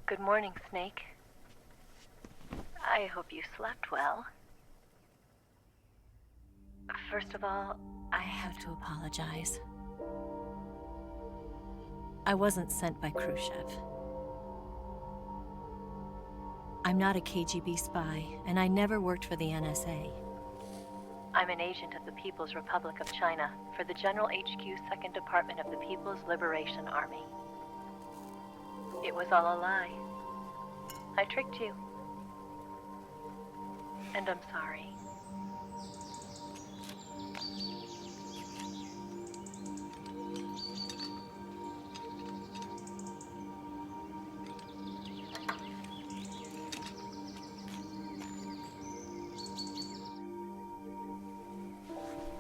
[SPEAKER 2] Good morning, Snake. I hope you slept well. First of all, I have to apologize. I wasn't sent by Khrushchev. I'm not a KGB spy, and I never worked for the NSA. I'm an agent of the People's Republic of China for the General HQ 2nd Department of the People's Liberation Army. It was all a lie. I tricked you. And I'm sorry.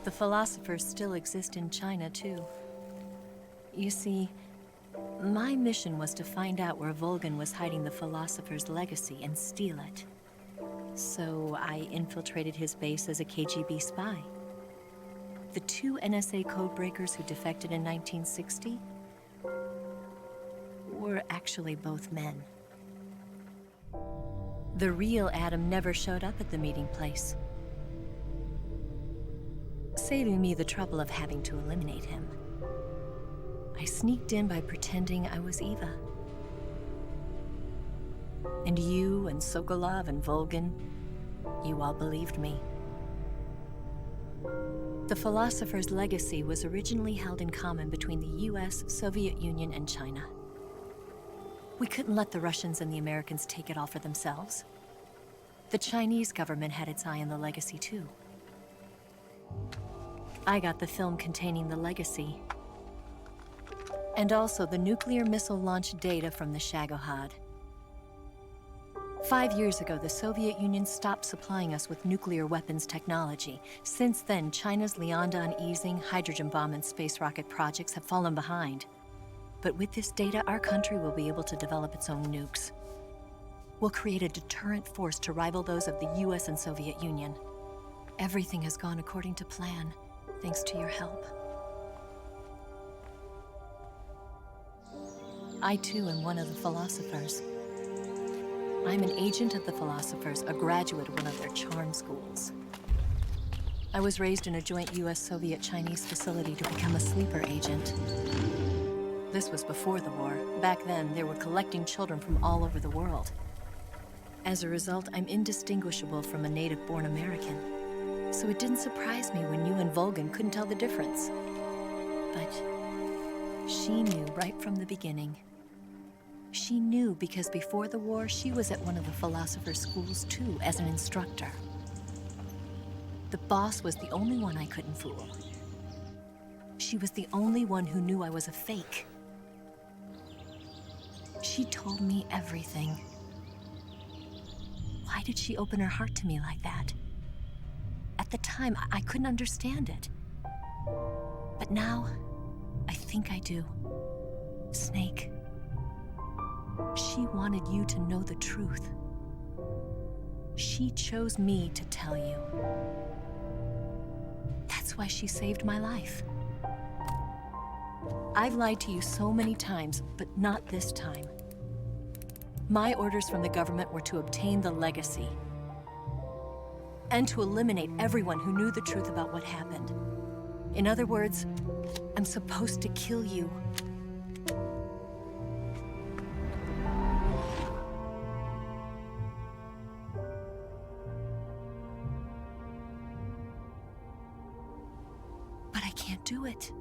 [SPEAKER 2] The philosophers still exist in China, too. You see, my mission was to find out where Volgan was hiding the philosopher's legacy and steal it. So I infiltrated his base as a KGB spy. The 2 NSA codebreakers who defected in 1960 were actually both men. The real Adam never showed up at the meeting place, saving me the trouble of having to eliminate him. I sneaked in by pretending I was Eva. And you and Sokolov and Volgan, you all believed me. The philosopher's legacy was originally held in common between the US, Soviet Union, and China. We couldn't let the Russians and the Americans take it all for themselves. The Chinese government had its eye on the legacy, too. I got the film containing the legacy, and also the nuclear missile launch data from the Shagohod. 5 years ago, the Soviet Union stopped supplying us with nuclear weapons technology. Since then, China's Liaodong easing, hydrogen bomb, and space rocket projects have fallen behind. But with this data, our country will be able to develop its own nukes. We'll create a deterrent force to rival those of the US and Soviet Union. Everything has gone according to plan, thanks to your help. I too am one of the philosophers. I'm an agent of the philosophers, a graduate of one of their charm schools. I was raised in a joint US-Soviet-Chinese facility to become a sleeper agent. This was before the war. Back then, they were collecting children from all over the world. As a result, I'm indistinguishable from a native-born American. So it didn't surprise me when you and Volgan couldn't tell the difference. But she knew right from the beginning. She knew because before the war, she was at one of the philosopher's schools too, as an instructor. The boss was the only one I couldn't fool. She was the only one who knew I was a fake. She told me everything. Why did she open her heart to me like that? At the time, I couldn't understand it. But now, I think I do. Snake. She wanted you to know the truth. She chose me to tell you. That's why she saved my life. I've lied to you so many times, but not this time. My orders from the government were to obtain the legacy and to eliminate everyone who knew the truth about what happened. In other words, I'm supposed to kill you. But I can't do it.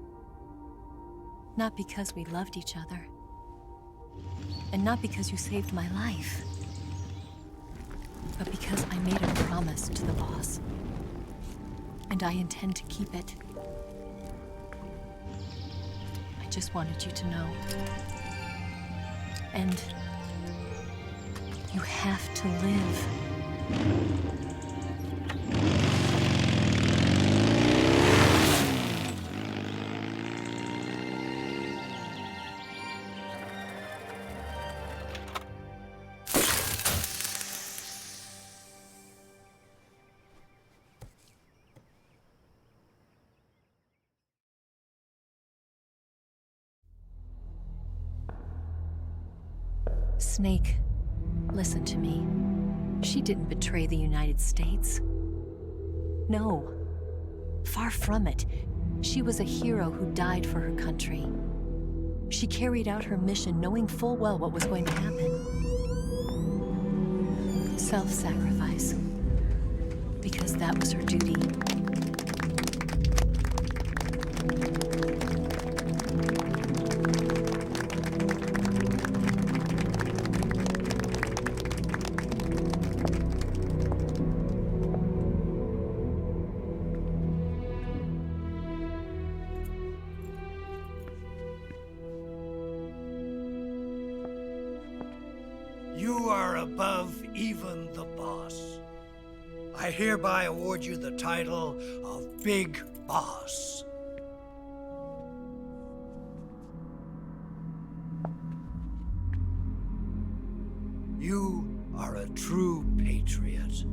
[SPEAKER 2] Not because we loved each other. And not because you saved my life. But because I made a promise to the boss. And I intend to keep it. I just wanted you to know. And you have to live. Snake, listen to me. She didn't betray the United States. No. Far from it. She was a hero who died for her country. She carried out her mission knowing full well what was going to happen. Self-sacrifice. Because that was her duty.
[SPEAKER 10] You are above even the boss. I hereby award you the title of Big Boss. You are a true patriot.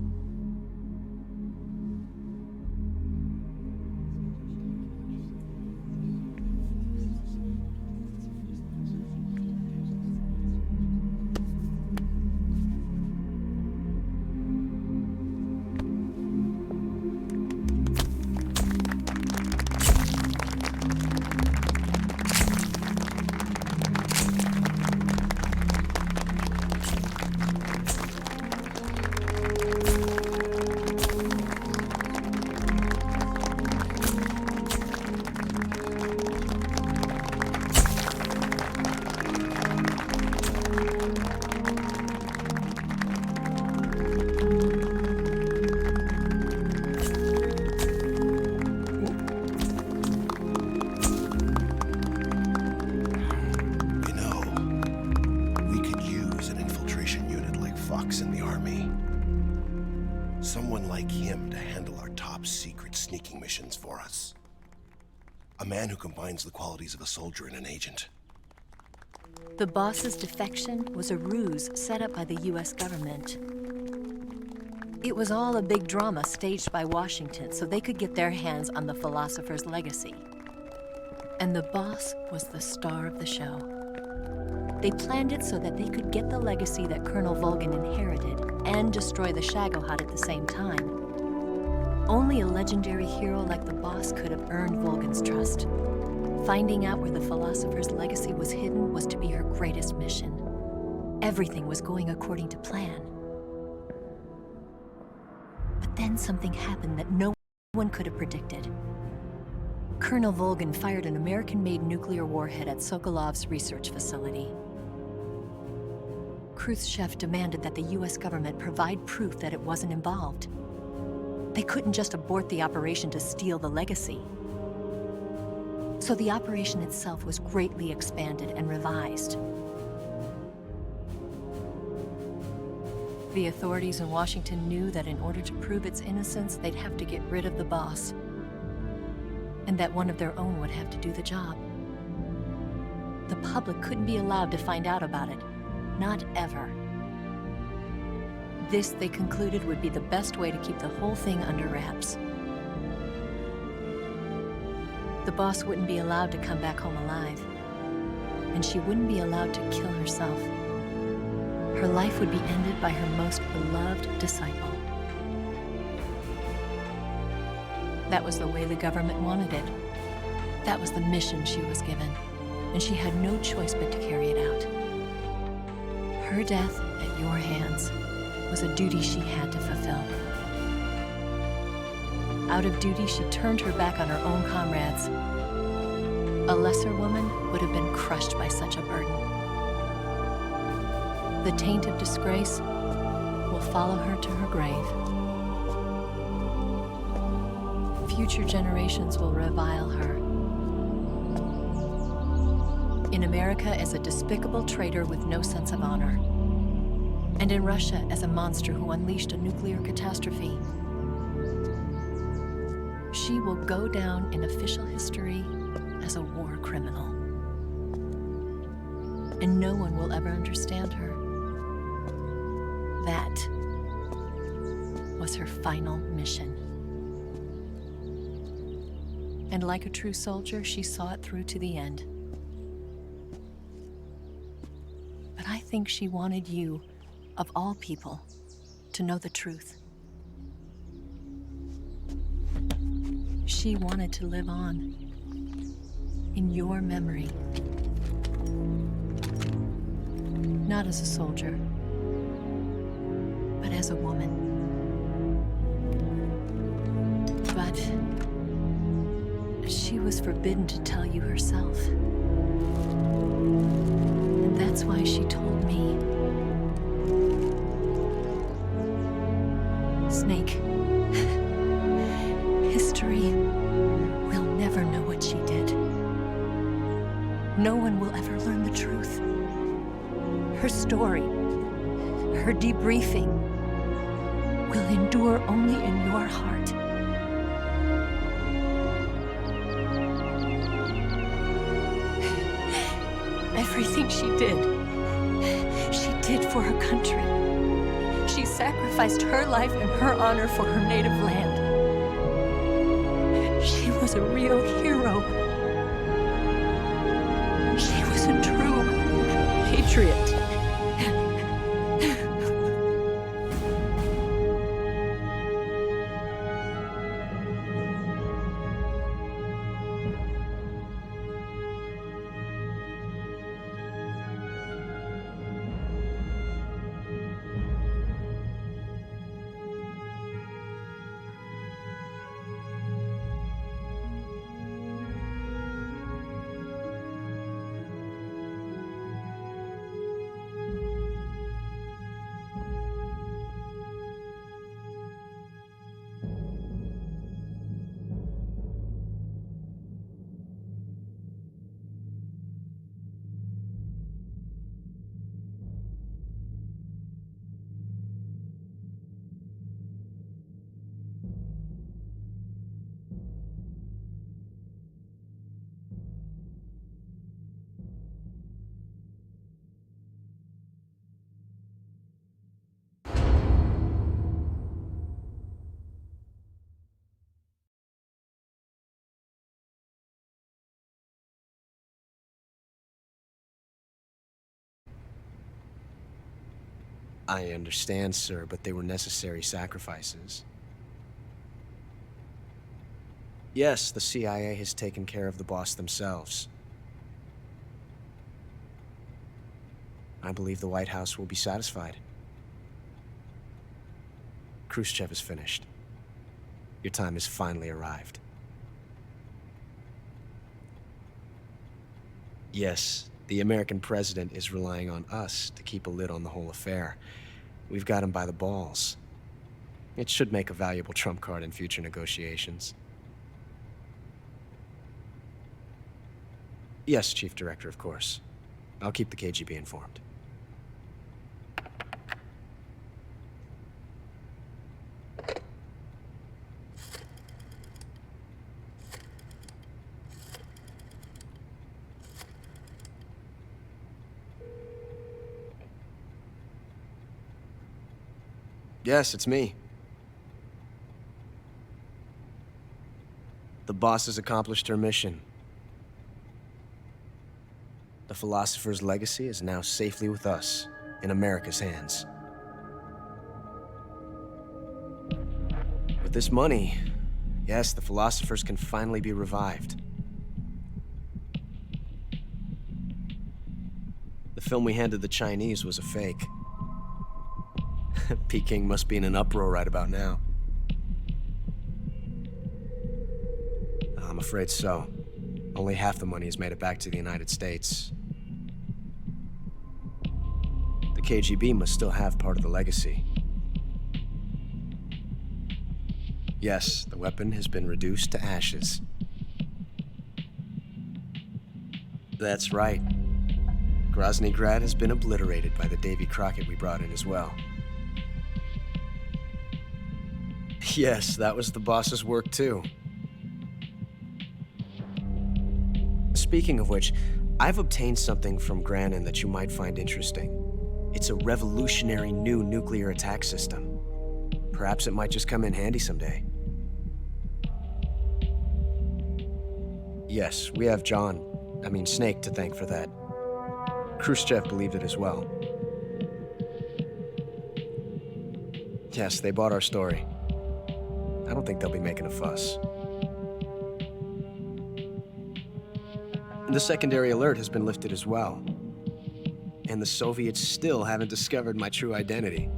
[SPEAKER 11] Someone like him to handle our top secret sneaking missions for us. A man who combines the qualities of a soldier and an agent.
[SPEAKER 2] The boss's defection was a ruse set up by the US government. It was all a big drama staged by Washington so they could get their hands on the philosopher's legacy. And the boss was the star of the show. They planned it so that they could get the legacy that Colonel Volgin inherited and destroy the Shagohod at the same time. Only a legendary hero like the boss could have earned Volgin's trust. Finding out where the philosopher's legacy was hidden was to be her greatest mission. Everything was going according to plan. But then something happened that no one could have predicted. Colonel Volgin fired an American-made nuclear warhead at Sokolov's research facility. Khrushchev demanded that the US government provide proof that it wasn't involved. They couldn't just abort the operation to steal the legacy. So the operation itself was greatly expanded and revised. The authorities in Washington knew that in order to prove its innocence, they'd have to get rid of the boss, and that one of their own would have to do the job. The public couldn't be allowed to find out about it. Not ever. This, they concluded, would be the best way to keep the whole thing under wraps. The boss wouldn't be allowed to come back home alive, and she wouldn't be allowed to kill herself. Her life would be ended by her most beloved disciple. That was the way the government wanted it. That was the mission she was given, and she had no choice but to carry it out. Her death at your hands was a duty she had to fulfill. Out of duty, she turned her back on her own comrades. A lesser woman would have been crushed by such a burden. The taint of disgrace will follow her to her grave. Future generations will revile her. In America as a despicable traitor with no sense of honor. And in Russia as a monster who unleashed a nuclear catastrophe. She will go down in official history as a war criminal. And no one will ever understand her. That was her final mission. And like a true soldier, she saw it through to the end. But I think think she wanted you, of all people, to know the truth. She wanted to live on, in your memory. Not as a soldier, but as a woman. But she was forbidden to tell you herself. And that's why she told me. Snake, history will never know what she did. No one will ever learn the truth. Her story, her debriefing, will endure only in your heart. Everything she did for her country. She sacrificed her life and her honor for her native land. She was a real hero. She was a true patriot.
[SPEAKER 8] I understand, sir, but they were necessary sacrifices. Yes, the CIA has taken care of the boss themselves. I believe the White House will be satisfied. Khrushchev is finished. Your time has finally arrived. Yes, the American president is relying on us to keep a lid on the whole affair. We've got him by the balls. It should make a valuable trump card in future negotiations. Yes, Chief Director, of course. I'll keep the KGB informed. Yes, it's me. The boss has accomplished her mission. The philosopher's legacy is now safely with us, in America's hands. With this money, yes, the philosophers can finally be revived. The film we handed the Chinese was a fake. Peking must be in an uproar right about now. I'm afraid so. Only half the money has made it back to the United States. The KGB must still have part of the legacy. Yes, the weapon has been reduced to ashes. That's right. Grozny Grad has been obliterated by the Davy Crockett we brought in as well. Yes, that was the boss's work too. Speaking of which, I've obtained something from Granin that you might find interesting. It's a revolutionary new nuclear attack system. Perhaps it might just come in handy someday. Yes, we have Snake to thank for that. Khrushchev believed it as well. Yes, they bought our story. I don't think they'll be making a fuss. The secondary alert has been lifted as well. And the Soviets still haven't discovered my true identity.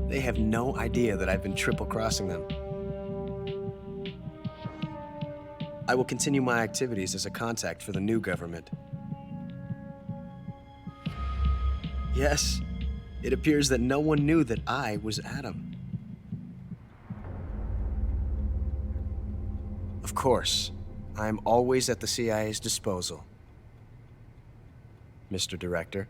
[SPEAKER 8] They have no idea that I've been triple-crossing them. I will continue my activities as a contact for the new government. Yes, it appears that no one knew that I was Adam. Of course, I'm always at the CIA's disposal, Mr. Director.